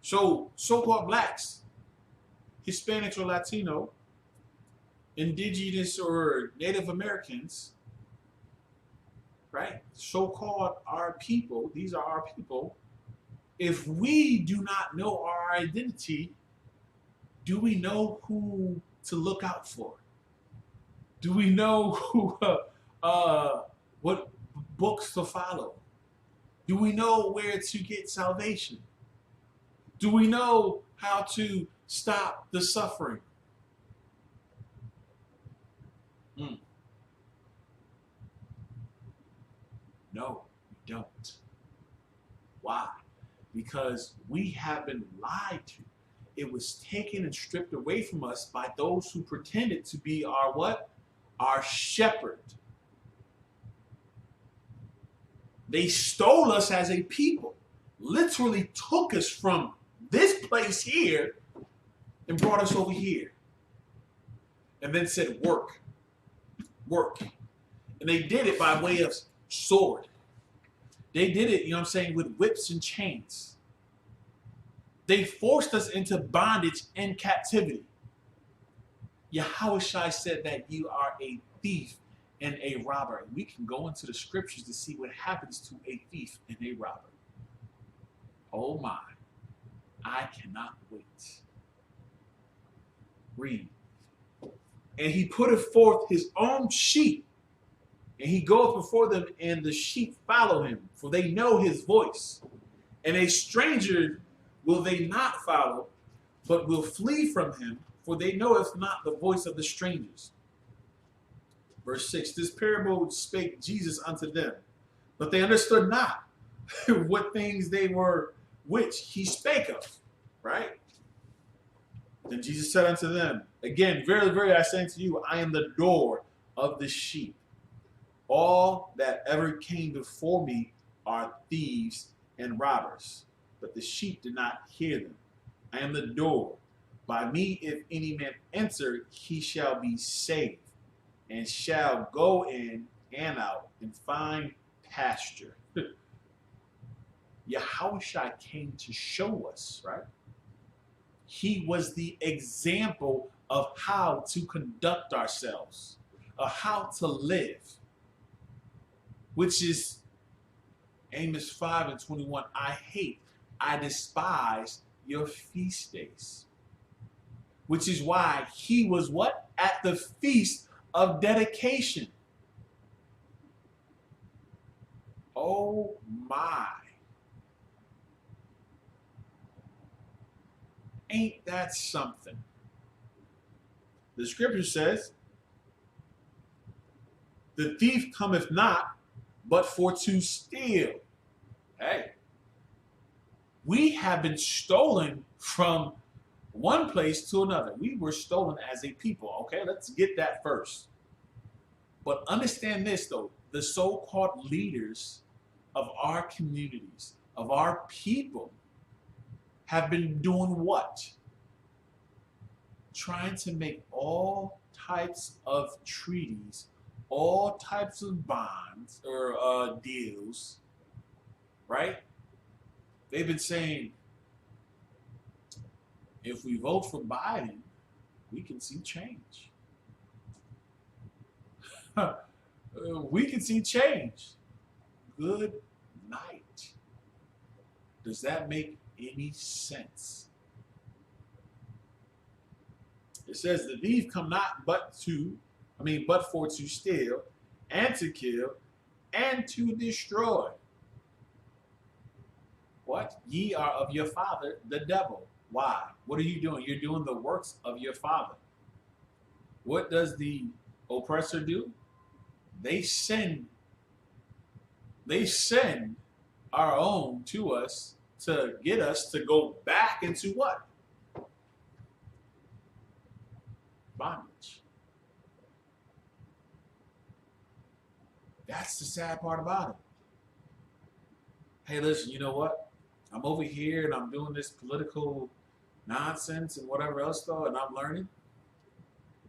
So, so-called blacks, Hispanics or Latino, indigenous or Native Americans, right? So-called our people, these are our people. If we do not know our identity, do we know who to look out for? Do we know who, what books to follow? Do we know where to get salvation? Do we know how to stop the suffering? No, we don't. Why? Because we have been lied to. It was taken and stripped away from us by those who pretended to be our what? Our shepherd. They stole us as a people, literally took us from this place here and brought us over here. And then said, work, work. And they did it by way of sword. They did it, you know what I'm saying, with whips and chains. They forced us into bondage and captivity. Yahushua said that you are a thief and a robber. And we can go into the scriptures to see what happens to a thief and a robber. Oh my, I cannot wait. Read. And he putteth forth his own sheep, and he goeth before them, and the sheep follow him, for they know his voice. And a stranger will they not follow, but will flee from him, for they knoweth not the voice of the strangers. Verse 6, this parable spake Jesus unto them, but they understood not what things they were which he spake of. Right? Then Jesus said unto them, again, verily, verily, I say unto you, I am the door of the sheep. All that ever came before me are thieves and robbers, but the sheep did not hear them. I am the door. By me, if any man enter, he shall be saved, and shall go in and out and find pasture. Yahushua came to show us, right? He was the example of how to conduct ourselves, of how to live, which is Amos 5:21. I despise your feast days. Which is why he was what? At the feast of dedication. Oh my. Ain't that something? The scripture says, the thief cometh not, but for to steal. Hey, we have been stolen from one place to another. We were stolen as a people. Okay, let's get that first. But understand this, though. The so-called leaders of our communities, of our people, have been doing what? Trying to make all types of treaties, all types of bonds or deals, right? They've been saying, if we vote for Biden, we can see change. We can see change. Good night. Does that make any sense? It says the thief come not but for to steal and to kill and to destroy. What? Ye are of your father, the devil. Why? What are you doing? You're doing the works of your father. What does the oppressor do? They send our own to us to get us to go back into what? bondage. That's the sad part about it. Hey, listen, you know what? I'm over here and I'm doing this political nonsense and whatever else though, and I'm learning.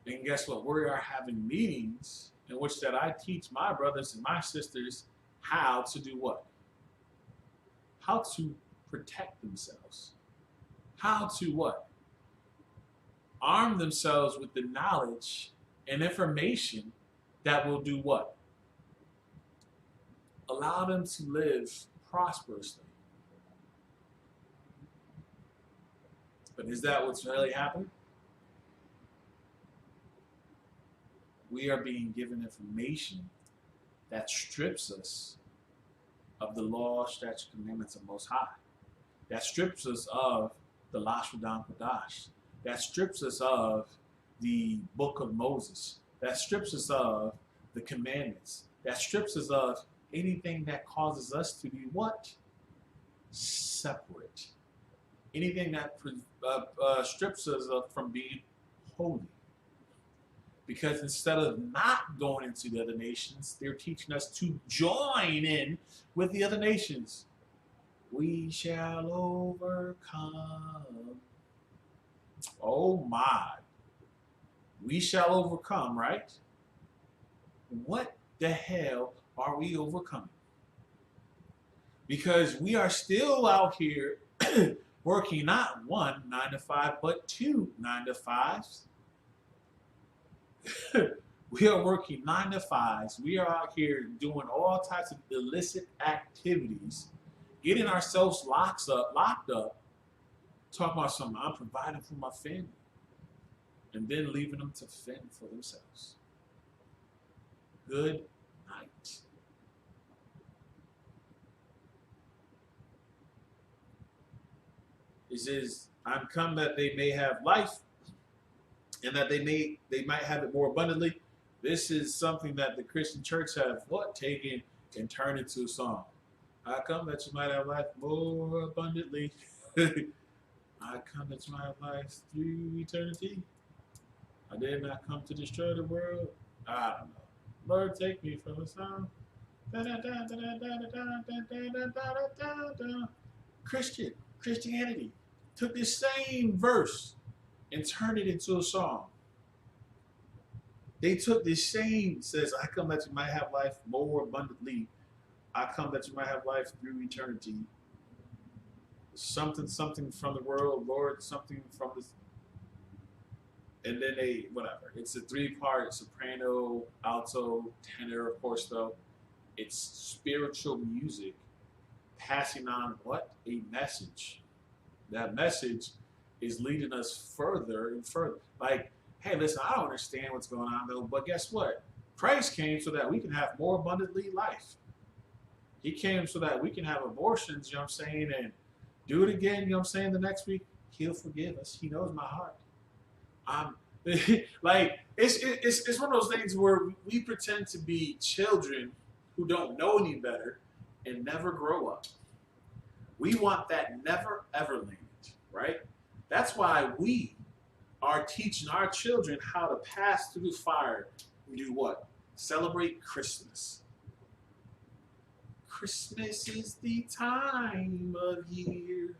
And guess what? We are having meetings in which that I teach my brothers and my sisters how to do what? How to protect themselves. How to what? Arm themselves with the knowledge and information that will do what? Allow them to live prosperously. But is that what's really happening? We are being given information that strips us of the law, statutes, commandments of Most High. That strips us of the Lashawan Qadash. That strips us of the book of Moses. That strips us of the commandments. That strips us of anything that causes us to be what? Separate. Anything that strips us from being holy. Because instead of not going into the other nations, they're teaching us to join in with the other nations. We shall overcome. Oh my. We shall overcome, right? What the hell are we overcoming? Because we are still out here working not 1 9 to 5, but 2 9 to 5s. We are working 9 to 5s. We are out here doing all types of illicit activities, getting ourselves locked up, talking about something. I'm providing for my family, and then leaving them to fend for themselves. Good night. It says, I'm come that they may have life, and that they might have it more abundantly. This is something that the Christian church have taken and turned into a song. I come that you might have life more abundantly. I come that you might have life through eternity. I did not come to destroy the world. I don't know. Lord, take me from the sound. Christianity took this same verse and turned it into a song. They took this same, says, I come that you might have life more abundantly. I come that you might have life through eternity. Something from the world, Lord, something from this. And then whatever. It's a 3-part soprano, alto, tenor, of course, though. It's spiritual music passing on what? A message. That message is leading us further and further. Like, hey, listen, I don't understand what's going on, though, but guess what? Christ came so that we can have more abundantly life. He came so that we can have abortions, you know what I'm saying, and do it again, you know what I'm saying, the next week. He'll forgive us. He knows my heart. Like, it's one of those things where we pretend to be children who don't know any better and never grow up. We want that never ever land, right? That's why we are teaching our children how to pass through the fire and do what? Celebrate Christmas. Christmas is the time of year.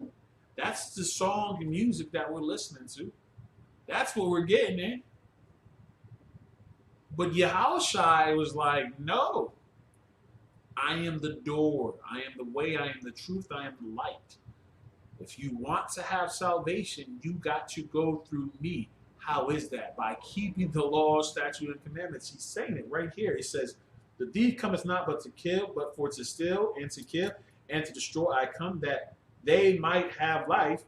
That's the song and music that we're listening to. That's what we're getting in. But Yahushua was like, no. I am the door. I am the way. I am the truth. I am the light. If you want to have salvation, you got to go through me. How is that? By keeping the law, statute, and commandments. He's saying it right here. He says, the thief cometh not but to kill, but for to steal and to kill and to destroy. I come that they might have life,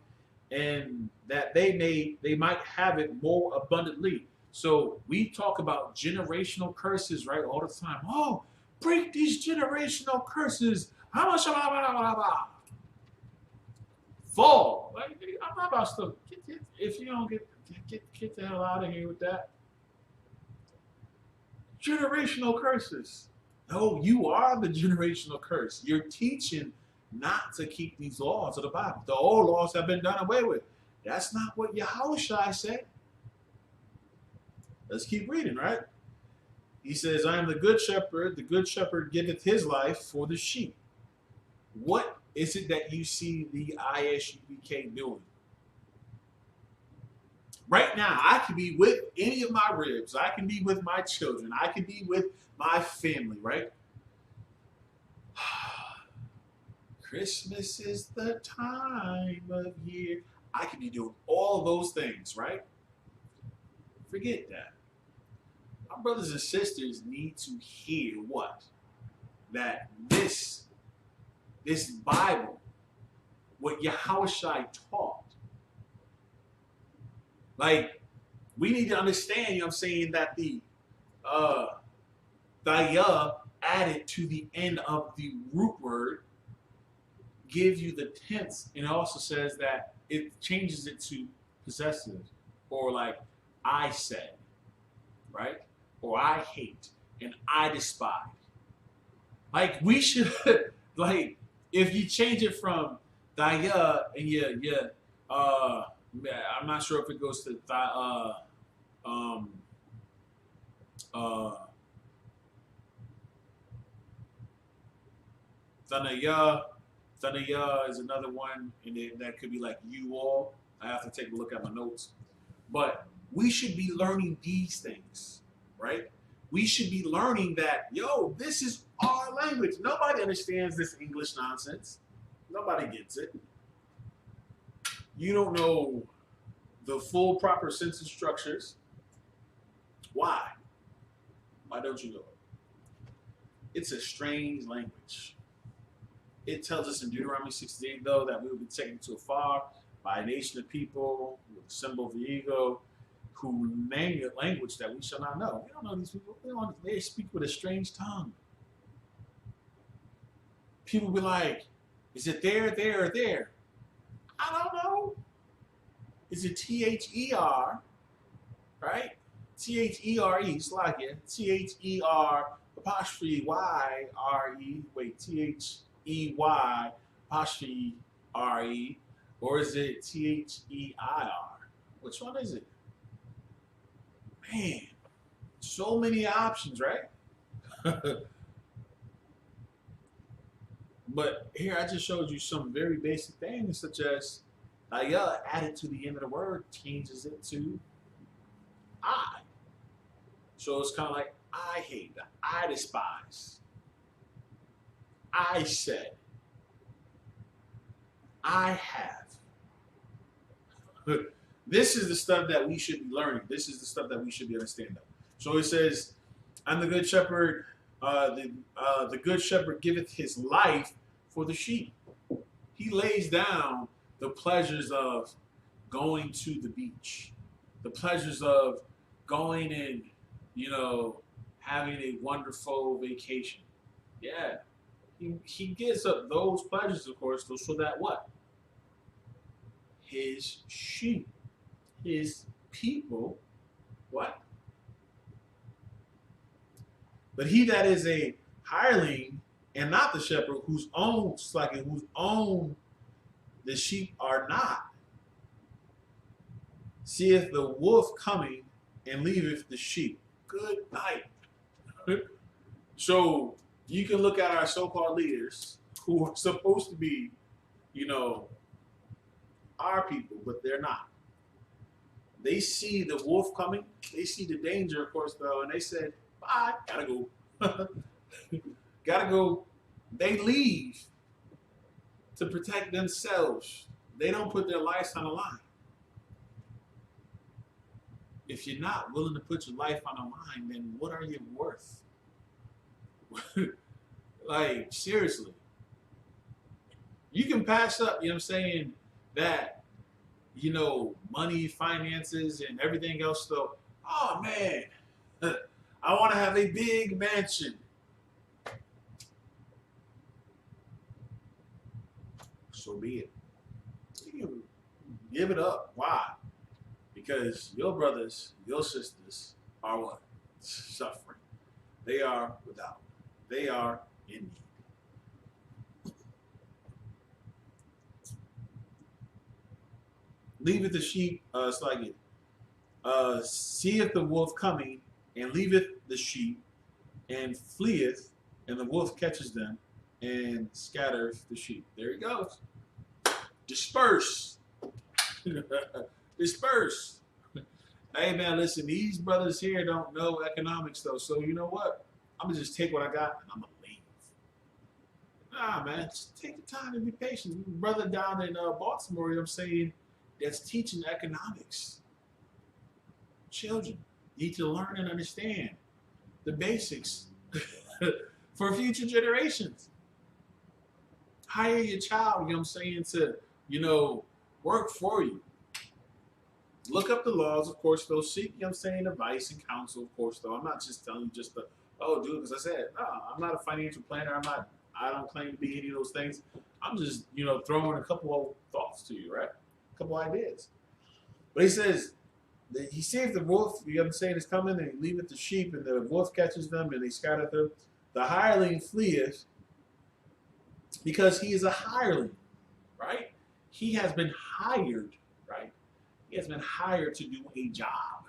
and that they might have it more abundantly. So we talk about generational curses, right, all the time. Oh, break these generational curses. Fall. Like, I'm not about stuff. If you don't get the hell out of here with that. Generational curses. No, you are the generational curse. You're teaching not to keep these laws of the Bible. The old laws have been done away with. That's not what Yahushua said. Let's keep reading, right? He says, I am the good shepherd. The good shepherd giveth his life for the sheep. What is it that you see the ISUBK doing? Right now, I can be with any of my ribs. I can be with my children. I can be with my family, right? Christmas is the time of year. I can be doing all those things, right? Forget that. My brothers and sisters need to hear what? That this Bible, what Yahushua taught, like, we need to understand, you know what I'm saying, that the Daya added to the end of the root word gives you the tense, and it also says that it changes it to possessive, or like I said, right? Or I hate and I despise. Like, we should like, if you change it from Daya and I'm not sure if it goes to um uh Thanaya. Thanaya is another one, and that could be like you all. I have to take a look at my notes. But we should be learning these things, right? We should be learning that, yo, this is our language. Nobody understands this English nonsense. Nobody gets it. You don't know the full proper sentence structures. Why? Why don't you know it? It's a strange language. It tells us in Deuteronomy 68, though, that we will be taken to afar by a nation of people with a symbol of the ego, who name a language that we shall not know. We don't know these people. They speak with a strange tongue. People be like, is it there, there, or there? I don't know. Is it T-H-E-R, right? T-H-E-R-E, it's like it. T-H-E-R apostrophe Y-R-E. Wait, T-H-E-Y apostrophe R-E. Or is it T-H-E-I-R? Which one is it? Man, so many options, right? But here I just showed you some very basic things, such as added to the end of the word changes it to I. So it's kind of like I hate, I despise, I said, I have. This is the stuff that we should be learning. This is the stuff that we should be understanding. So it says, I'm the good shepherd. The good shepherd giveth his life for the sheep. He lays down the pleasures of going to the beach, the pleasures of going and, having a wonderful vacation. Yeah, he gives up those pleasures, of course, so that what? His sheep, his people, what? But he that is a hireling and not the shepherd, whose own the sheep are not, seeth the wolf coming and leaveth the sheep. Good night. So you can look at our so-called leaders who are supposed to be, our people, but they're not. They see the wolf coming. They see the danger, of course, though, and they said, bye, gotta go. Gotta go. They leave to protect themselves. They don't put their lives on the line. If you're not willing to put your life on the line, then what are you worth? Like, seriously. You can pass up, that, money, finances, and everything else, though. Oh, man, I want to have a big mansion. So be it. You can give it up. Why? Because your brothers, your sisters are what? Suffering. They are without. They are in need. Leave it the sheep, it's like it. seeth the wolf coming, and leaveth the sheep, and fleeth, and the wolf catches them, and scatters the sheep. There he goes. Disperse. Disperse. Hey man, listen, these brothers here don't know economics though, so you know what? I'm gonna just take what I got and I'm gonna leave. Nah, man, just take the time and be patient. Brother down in Baltimore, you know what I'm saying, that's teaching economics. Children need to learn and understand the basics for future generations. Hire your child, you know what I'm saying, to, work for you. Look up the laws, of course, though. Seek, you know what I'm saying, advice and counsel, of course, though. I'm not just telling you just to, oh, dude, because I said, no, I'm not a financial planner. I don't claim to be any of those things. I'm just, throwing a couple of thoughts to you, right? A couple ideas. But he says, he sees the wolf, you know what I'm saying, is coming, and he leaveth the sheep, and the wolf catches them, and they scatter them. The hireling fleeth because he is a hireling, right? He has been hired, right? He has been hired to do a job.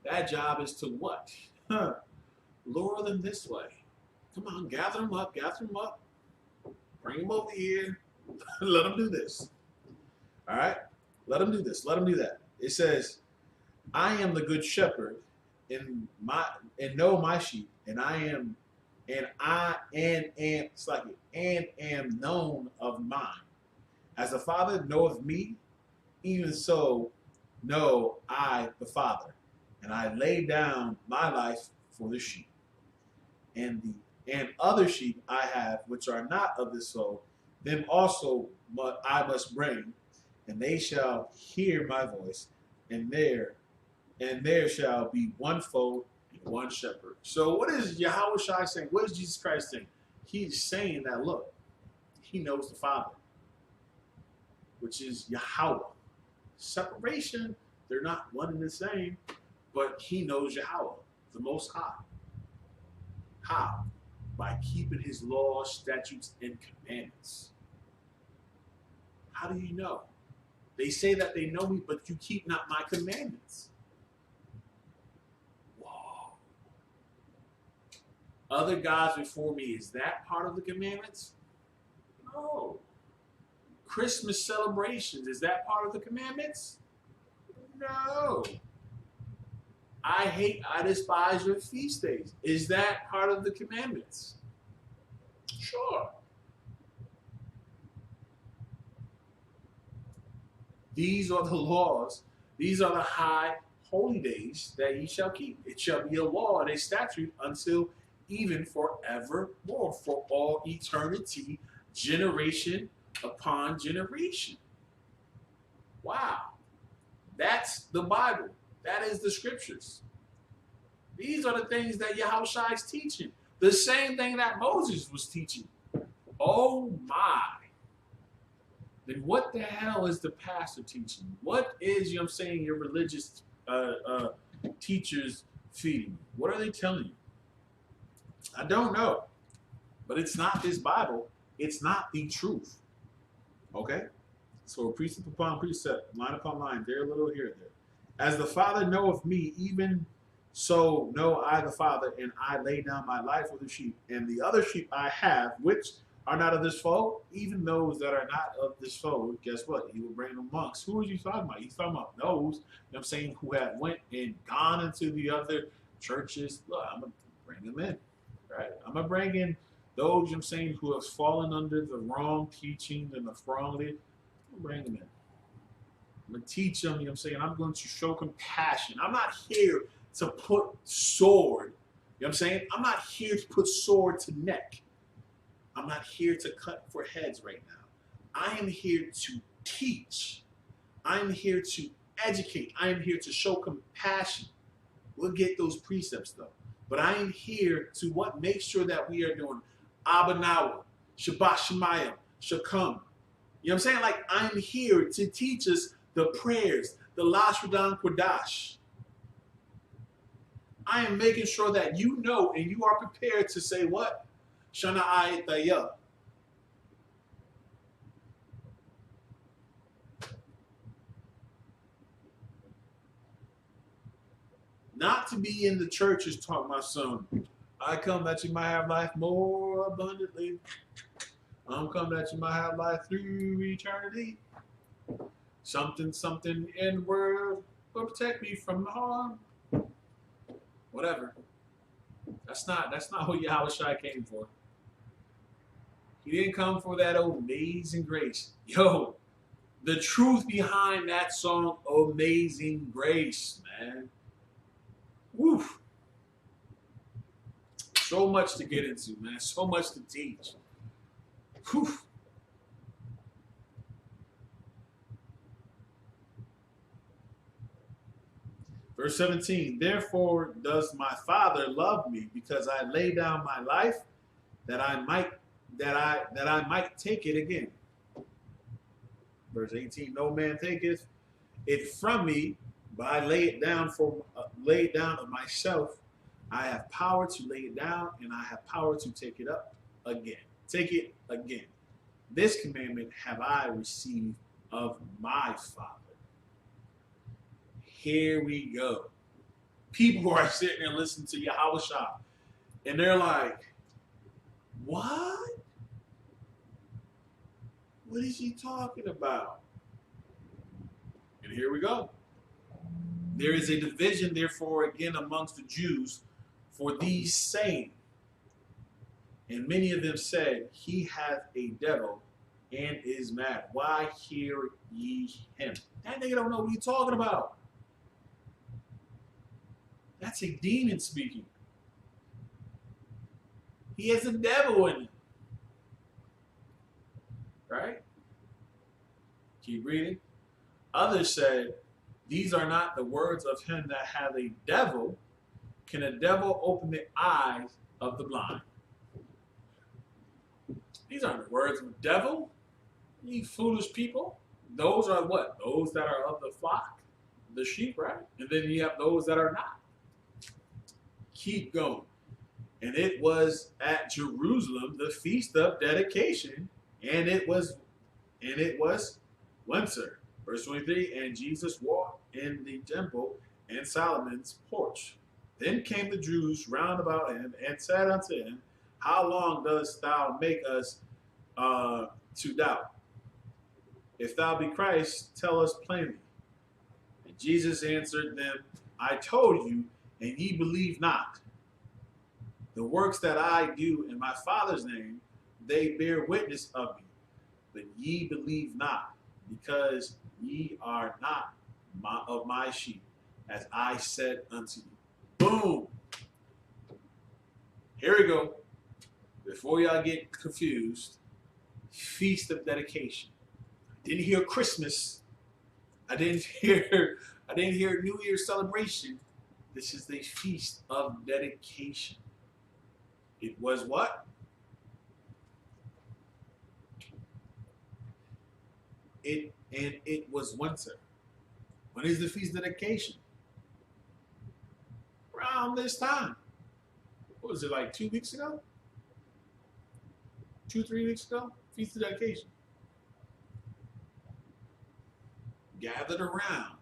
That job is to what? Lure them this way. Come on, gather them up, bring them over here, let them do this. All right? Let them do this, let them do that. It says, I am the good shepherd, and know my sheep, and am known of mine. As the Father knoweth me, even so know I the Father, and I lay down my life for the sheep. And other sheep I have, which are not of this fold, them also I must bring, and they shall hear my voice, and there shall be one fold and one shepherd. So what is Yahweh Shai saying? What is Jesus Christ saying? He's saying that, look, he knows the Father, which is Yahweh. Separation, they're not one and the same, but he knows Yahweh, the Most High. How? By keeping his laws, statutes, and commandments. How do you know? They say that they know me, but you keep not my commandments. Whoa. Other gods before me, is that part of the commandments? No. Christmas celebrations, is that part of the commandments? No. I despise your feast days. Is that part of the commandments? Sure. These are the laws. These are the high holy days that ye shall keep. It shall be a law and a statute until even forevermore, for all eternity, generation upon generation. Wow. That's the Bible. That is the scriptures. These are the things that Yahushua is teaching. The same thing that Moses was teaching. Oh my. Then what the hell is the pastor teaching? What is, your religious teachers feeding? What are they telling you? I don't know. But it's not this Bible. It's not the truth. Okay? So precept upon precept, line upon line, there a little, here, there. As the Father knoweth me, even so know I the Father, and I lay down my life for the sheep. And the other sheep I have, which are not of this fold, even those that are not of this fold, guess what? He will bring them amongst. Who are you talking about? He's talking about those, who have went and gone into the other churches. Look, I'm going to bring them in, right? I'm going to bring in those, who have fallen under the wrong teaching and the wrong lead. I'm going to bring them in. I'm going to teach them, I'm going to show compassion. I'm not here to put sword, I'm not here to put sword to neck. I'm not here to cut for heads right now. I am here to teach. I am here to educate. I am here to show compassion. We'll get those precepts though. But I am here to what? Make sure that we are doing Abanawa, Shabbat Shemayim, Shakam. Like I'm here to teach us the prayers, the Lashawan Qadash. I am making sure that you know and you are prepared to say what? Shana Ayataya. Not to be in the churches talking about something. I come that you might have life more abundantly. I'm come that you might have life through eternity. Something, something in the world will protect me from the harm. Whatever. That's not what Yahushua came for. He didn't come for that amazing grace. Yo, the truth behind that song, Amazing Grace, man. Woof. So much to get into, man. So much to teach. Whew. Verse 17, therefore does my Father love me, because I lay down my life that I might take it again. Verse 18, no man taketh it from me, but I lay it down of myself. I have power to lay it down, and I have power to take it up again. Take it again. This commandment have I received of my Father. Here we go. People are sitting there listening to Yahushua, and they're like, what? What is he talking about? And here we go. There is a division, therefore, again amongst the Jews for these saying. And many of them said, he hath a devil and is mad. Why hear ye him? That nigga don't know what he's talking about. That's a demon speaking. He has a devil in him. Right? Keep reading. Others said, these are not the words of him that hath a devil. Can a devil open the eyes of the blind? These aren't the words of the devil. You foolish people. Those are what? Those that are of the flock, the sheep, right? And then you have those that are not. Keep going. And it was at Jerusalem the feast of dedication, and it was winter. Verse 23, and Jesus walked in the temple and Solomon's porch. Then came the Jews round about him and said unto him, how long dost thou make us to doubt? If thou be Christ, tell us plainly. And Jesus answered them, I told you, and ye believe not. The works that I do in my Father's name, they bear witness of me. But ye believe not, because ye are not of my sheep, as I said unto you. Boom. Here we go. Before y'all get confused, Feast of Dedication. I didn't hear Christmas. I didn't hear New Year's celebration. This is the Feast of Dedication. It was what? It was winter. When is the Feast of Dedication? Around this time. What was it, like 2 weeks ago? 2-3 weeks ago? Feast of Dedication. Gathered around.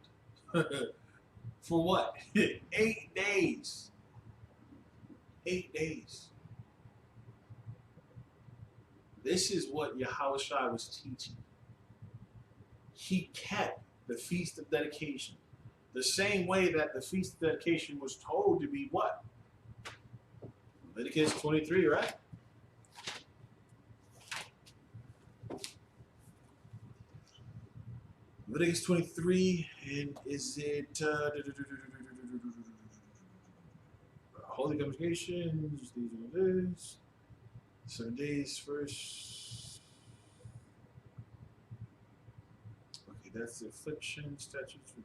For what? 8 days. 8 days. This is what Yahushua was teaching. He kept the Feast of Dedication the same way that the Feast of Dedication was told to be what? Leviticus 23, right? Leviticus 23, and is it Holy Convocations? These are this. 7 days first. Okay, that's the affliction, statutes for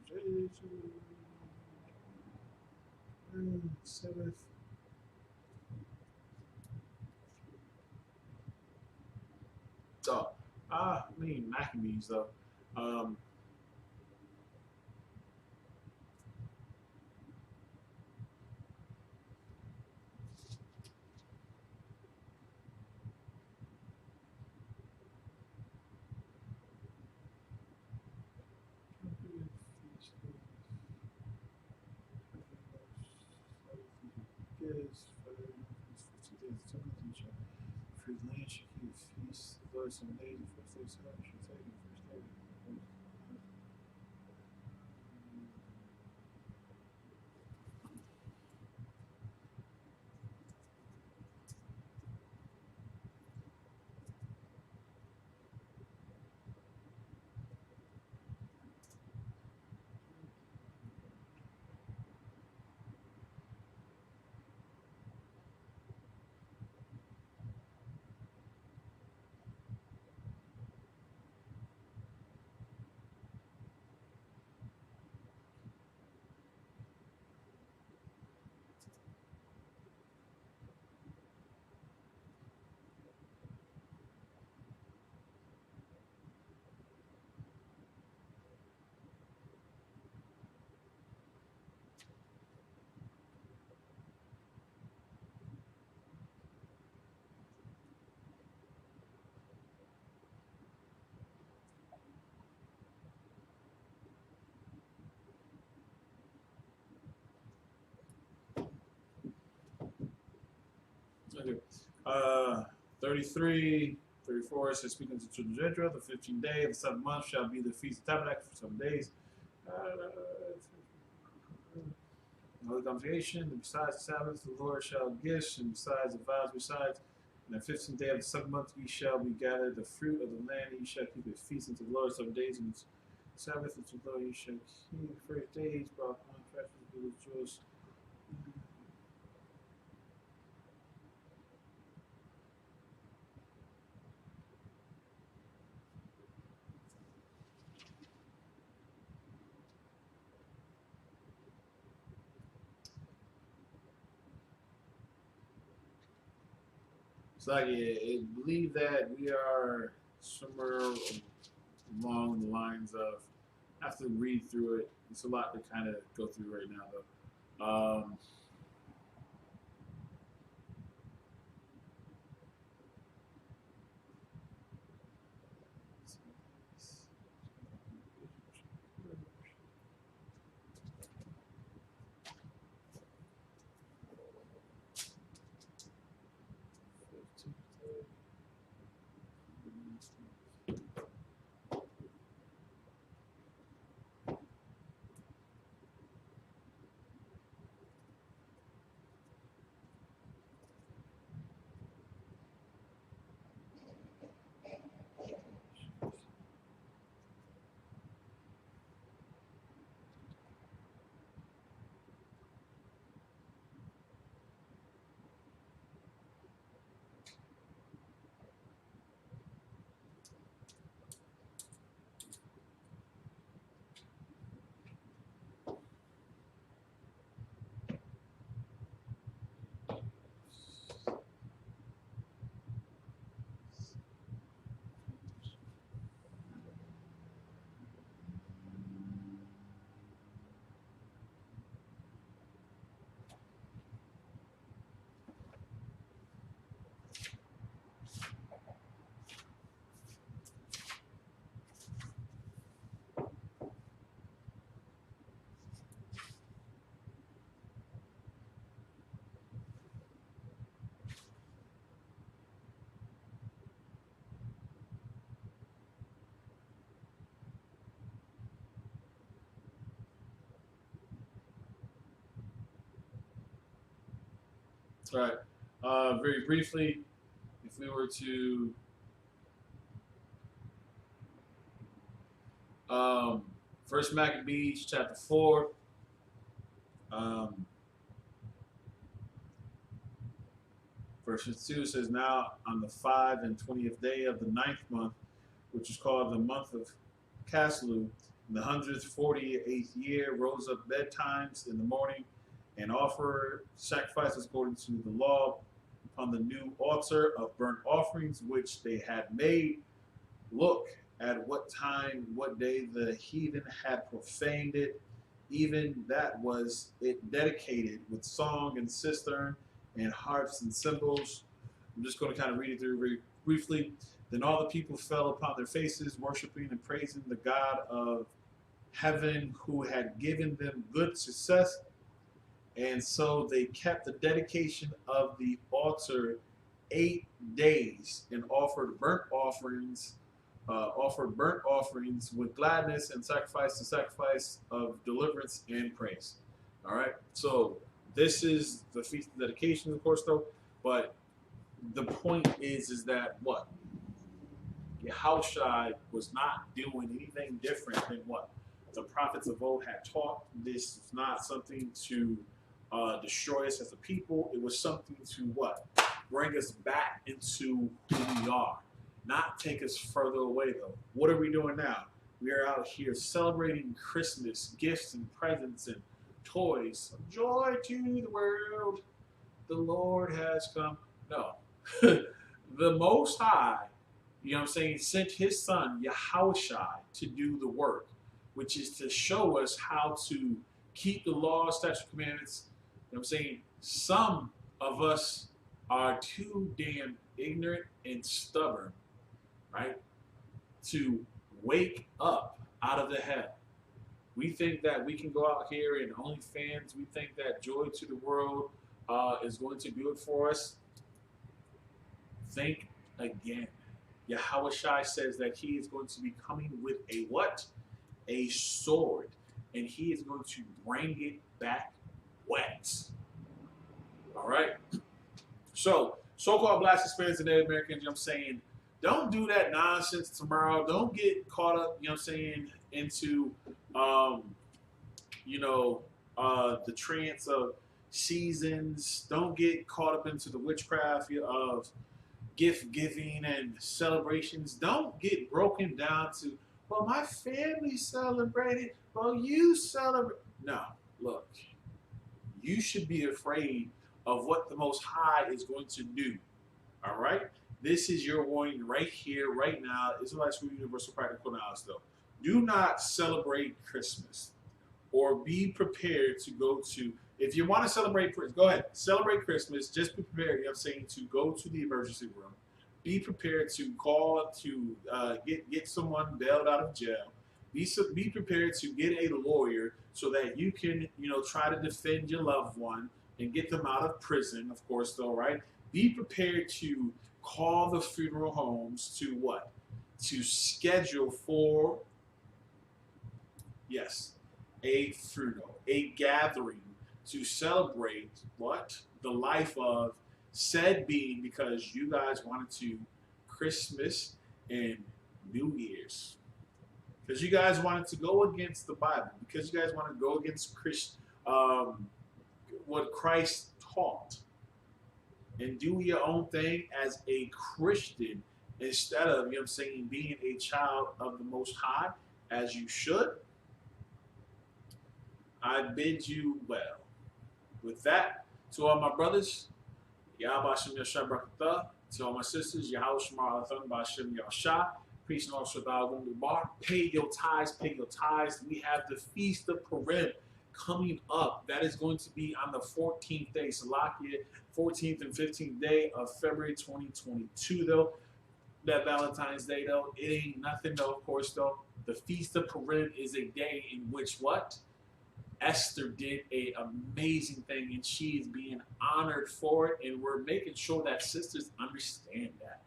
Sabbath. So, I mean Maccabees though. his land should keep feast. The Lord some days, the first day of Sabbath should take the first day. Okay. 33, 34 says, speaking to the children of Israel, the 15th day of the 7th month shall be the Feast of Tabernacle for 7 days. Holy Convocation, and besides the Sabbath, the Lord shall gifts, and besides the vows besides. And the 15th day of the 7th month ye shall be gathered the fruit of the land, ye shall keep a feast unto the Lord 7 days, and its Sabbath unto the Lord ye shall keep 30 days, brought upon fashions, be rejoiced. So I believe that we are somewhere along the lines of, I have to read through it. It's a lot to kind of go through right now, though. All right. Very briefly, if we were to First Maccabees chapter 4, verse 2 says, now on the 25th day of the 9th month, which is called the month of Caslu, in the 148th year, rose up betimes in the morning and offered sacrifices according to the law upon the new altar of burnt offerings which they had made. Look at what time, what day the heathen had profaned it, even that was it dedicated with song and cistern and harps and cymbals. I'm just going to kind of read it through very briefly. Then all the people fell upon their faces, worshiping and praising the God of heaven who had given them good success. And so they kept the dedication of the altar 8 days and offered burnt offerings with gladness and sacrifice the sacrifice of deliverance and praise. All right. So this is the feast of dedication, of course, though. But the point is that what Yahushua was not doing anything different than what the prophets of old had taught. This is not something to destroy us as a people. It was something to what? Bring us back into who we are, not take us further away, though. What are we doing now? We are out here celebrating Christmas, gifts and presents and toys. Joy to the world. The Lord has come. No. The Most High, you know what I'm saying, sent his son, Yahushua, to do the work, which is to show us how to keep the law, statutes, commandments. You know what I'm saying? Some of us are too damn ignorant and stubborn, right, to wake up out of the hell. We think that we can go out here and OnlyFans. We think that joy to the world is going to do it for us. Think again. Yahushua says that he is going to be coming with a what? A sword. And he is going to bring it back wet. All right? So, so-called Black Hispanics and Native Americans, you know what I'm saying, don't do that nonsense tomorrow. Don't get caught up, you know what I'm saying, into, the trance of seasons. Don't get caught up into the witchcraft of gift giving and celebrations. Don't get broken down to, well, my family celebrated, well, you celebrate. No, look, you should be afraid of what the Most High is going to do. All right? This is your warning right here, right now. Israelite School Universal Practical Knowledge, though. Do not celebrate Christmas or be prepared to go to, if you want to celebrate, go ahead, celebrate Christmas. Just be prepared, you know what I'm saying, to go to the emergency room. Be prepared to call to get someone bailed out of jail. Be prepared to get a lawyer so that you can, try to defend your loved one and get them out of prison, of course, though, right? Be prepared to call the funeral homes to what? To schedule for, yes, a funeral, a gathering to celebrate what? The life of said being, because you guys wanted to Christmas and New Year's. Because you guys wanted to go against the Bible. Because you guys want to go against what Christ taught. And do your own thing as a Christian instead of, you know what I'm saying, being a child of the Most High as you should. I bid you well. With that, to all my brothers, Yahweh Shem Yashai Barakatah. To all my sisters, Yahweh Shemar Alathan Ba'Shem Yashai. Peace and also bar. Pay your tithes, pay your tithes. We have the Feast of Purim coming up. That is going to be on the 14th day, Salakia, 14th and 15th day of February 2022, though. That Valentine's Day, though, it ain't nothing, though, of course, though. The Feast of Purim is a day in which what? Esther did an amazing thing, and she is being honored for it, and we're making sure that sisters understand that.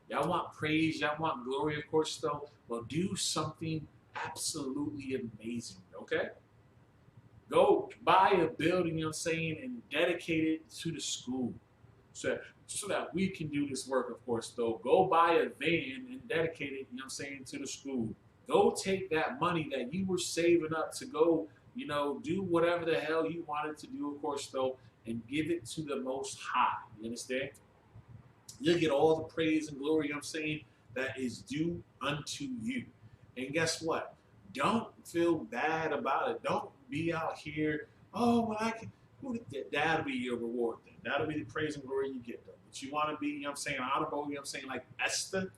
Y'all want praise, y'all want glory, of course, though. Well, do something absolutely amazing, okay? Go buy a building, you know what I'm saying, and dedicate it to the school so that we can do this work, of course, though. Go buy a van and dedicate it, you know what I'm saying, to the school. Go take that money that you were saving up to go, do whatever the hell you wanted to do, of course, though, and give it to the Most High. You understand? You'll get all the praise and glory, you know what I'm saying, that is due unto you. And guess what? Don't feel bad about it. Don't be out here, oh, well, I can. That'll be your reward then. That'll be the praise and glory you get, though. But you want to be, you know what I'm saying, honorable, you know what I'm saying, like Esther,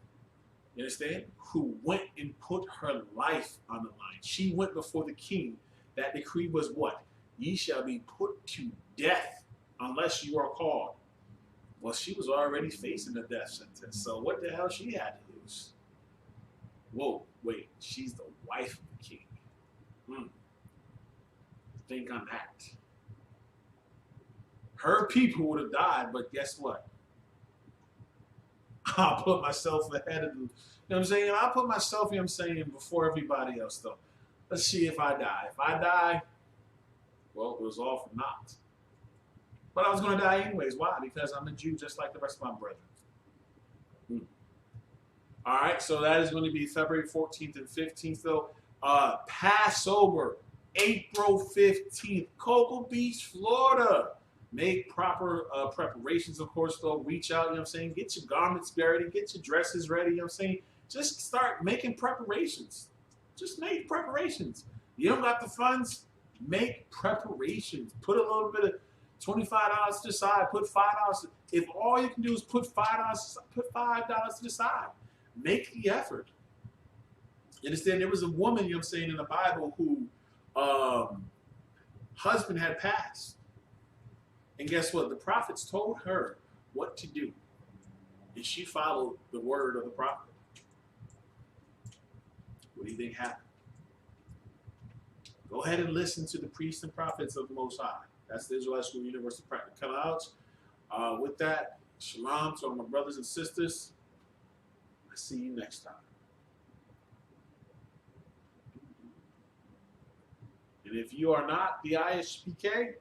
you understand? Who went and put her life on the line. She went before the king. That decree was what? Ye shall be put to death unless you are called. Well, she was already facing a death sentence, so what the hell she had to lose? Whoa, wait, she's the wife of the king. Think on that. Her people would have died, but guess what? I'll put myself ahead of them. You know what I'm saying? I'll put myself, you know what I'm saying, before everybody else, though. Let's see if I die. If I die, well, it was all for naught. But I was going to die anyways. Why? Because I'm a Jew just like the rest of my brethren. All right, so that is going to be February 14th and 15th, though. Passover, April 15th, Cocoa Beach, Florida. Make proper preparations, of course, though. Reach out, you know what I'm saying? Get your garments ready, get your dresses ready, you know what I'm saying? Just start making preparations. Just make preparations. You don't got the funds? Make preparations. Put a little bit of $25 to the side. Put $5. If all you can do is put $5 to the side. Make the effort. You understand? There was a woman, you know what I'm saying, in the Bible who husband had passed. And guess what? The prophets told her what to do. And she followed the word of the prophet. What do you think happened? Go ahead and listen to the priests and prophets of the Most High. That's the Israelite School University Practical Out. With that, shalom to all my brothers and sisters. I'll see you next time. And if you are not the ISPK,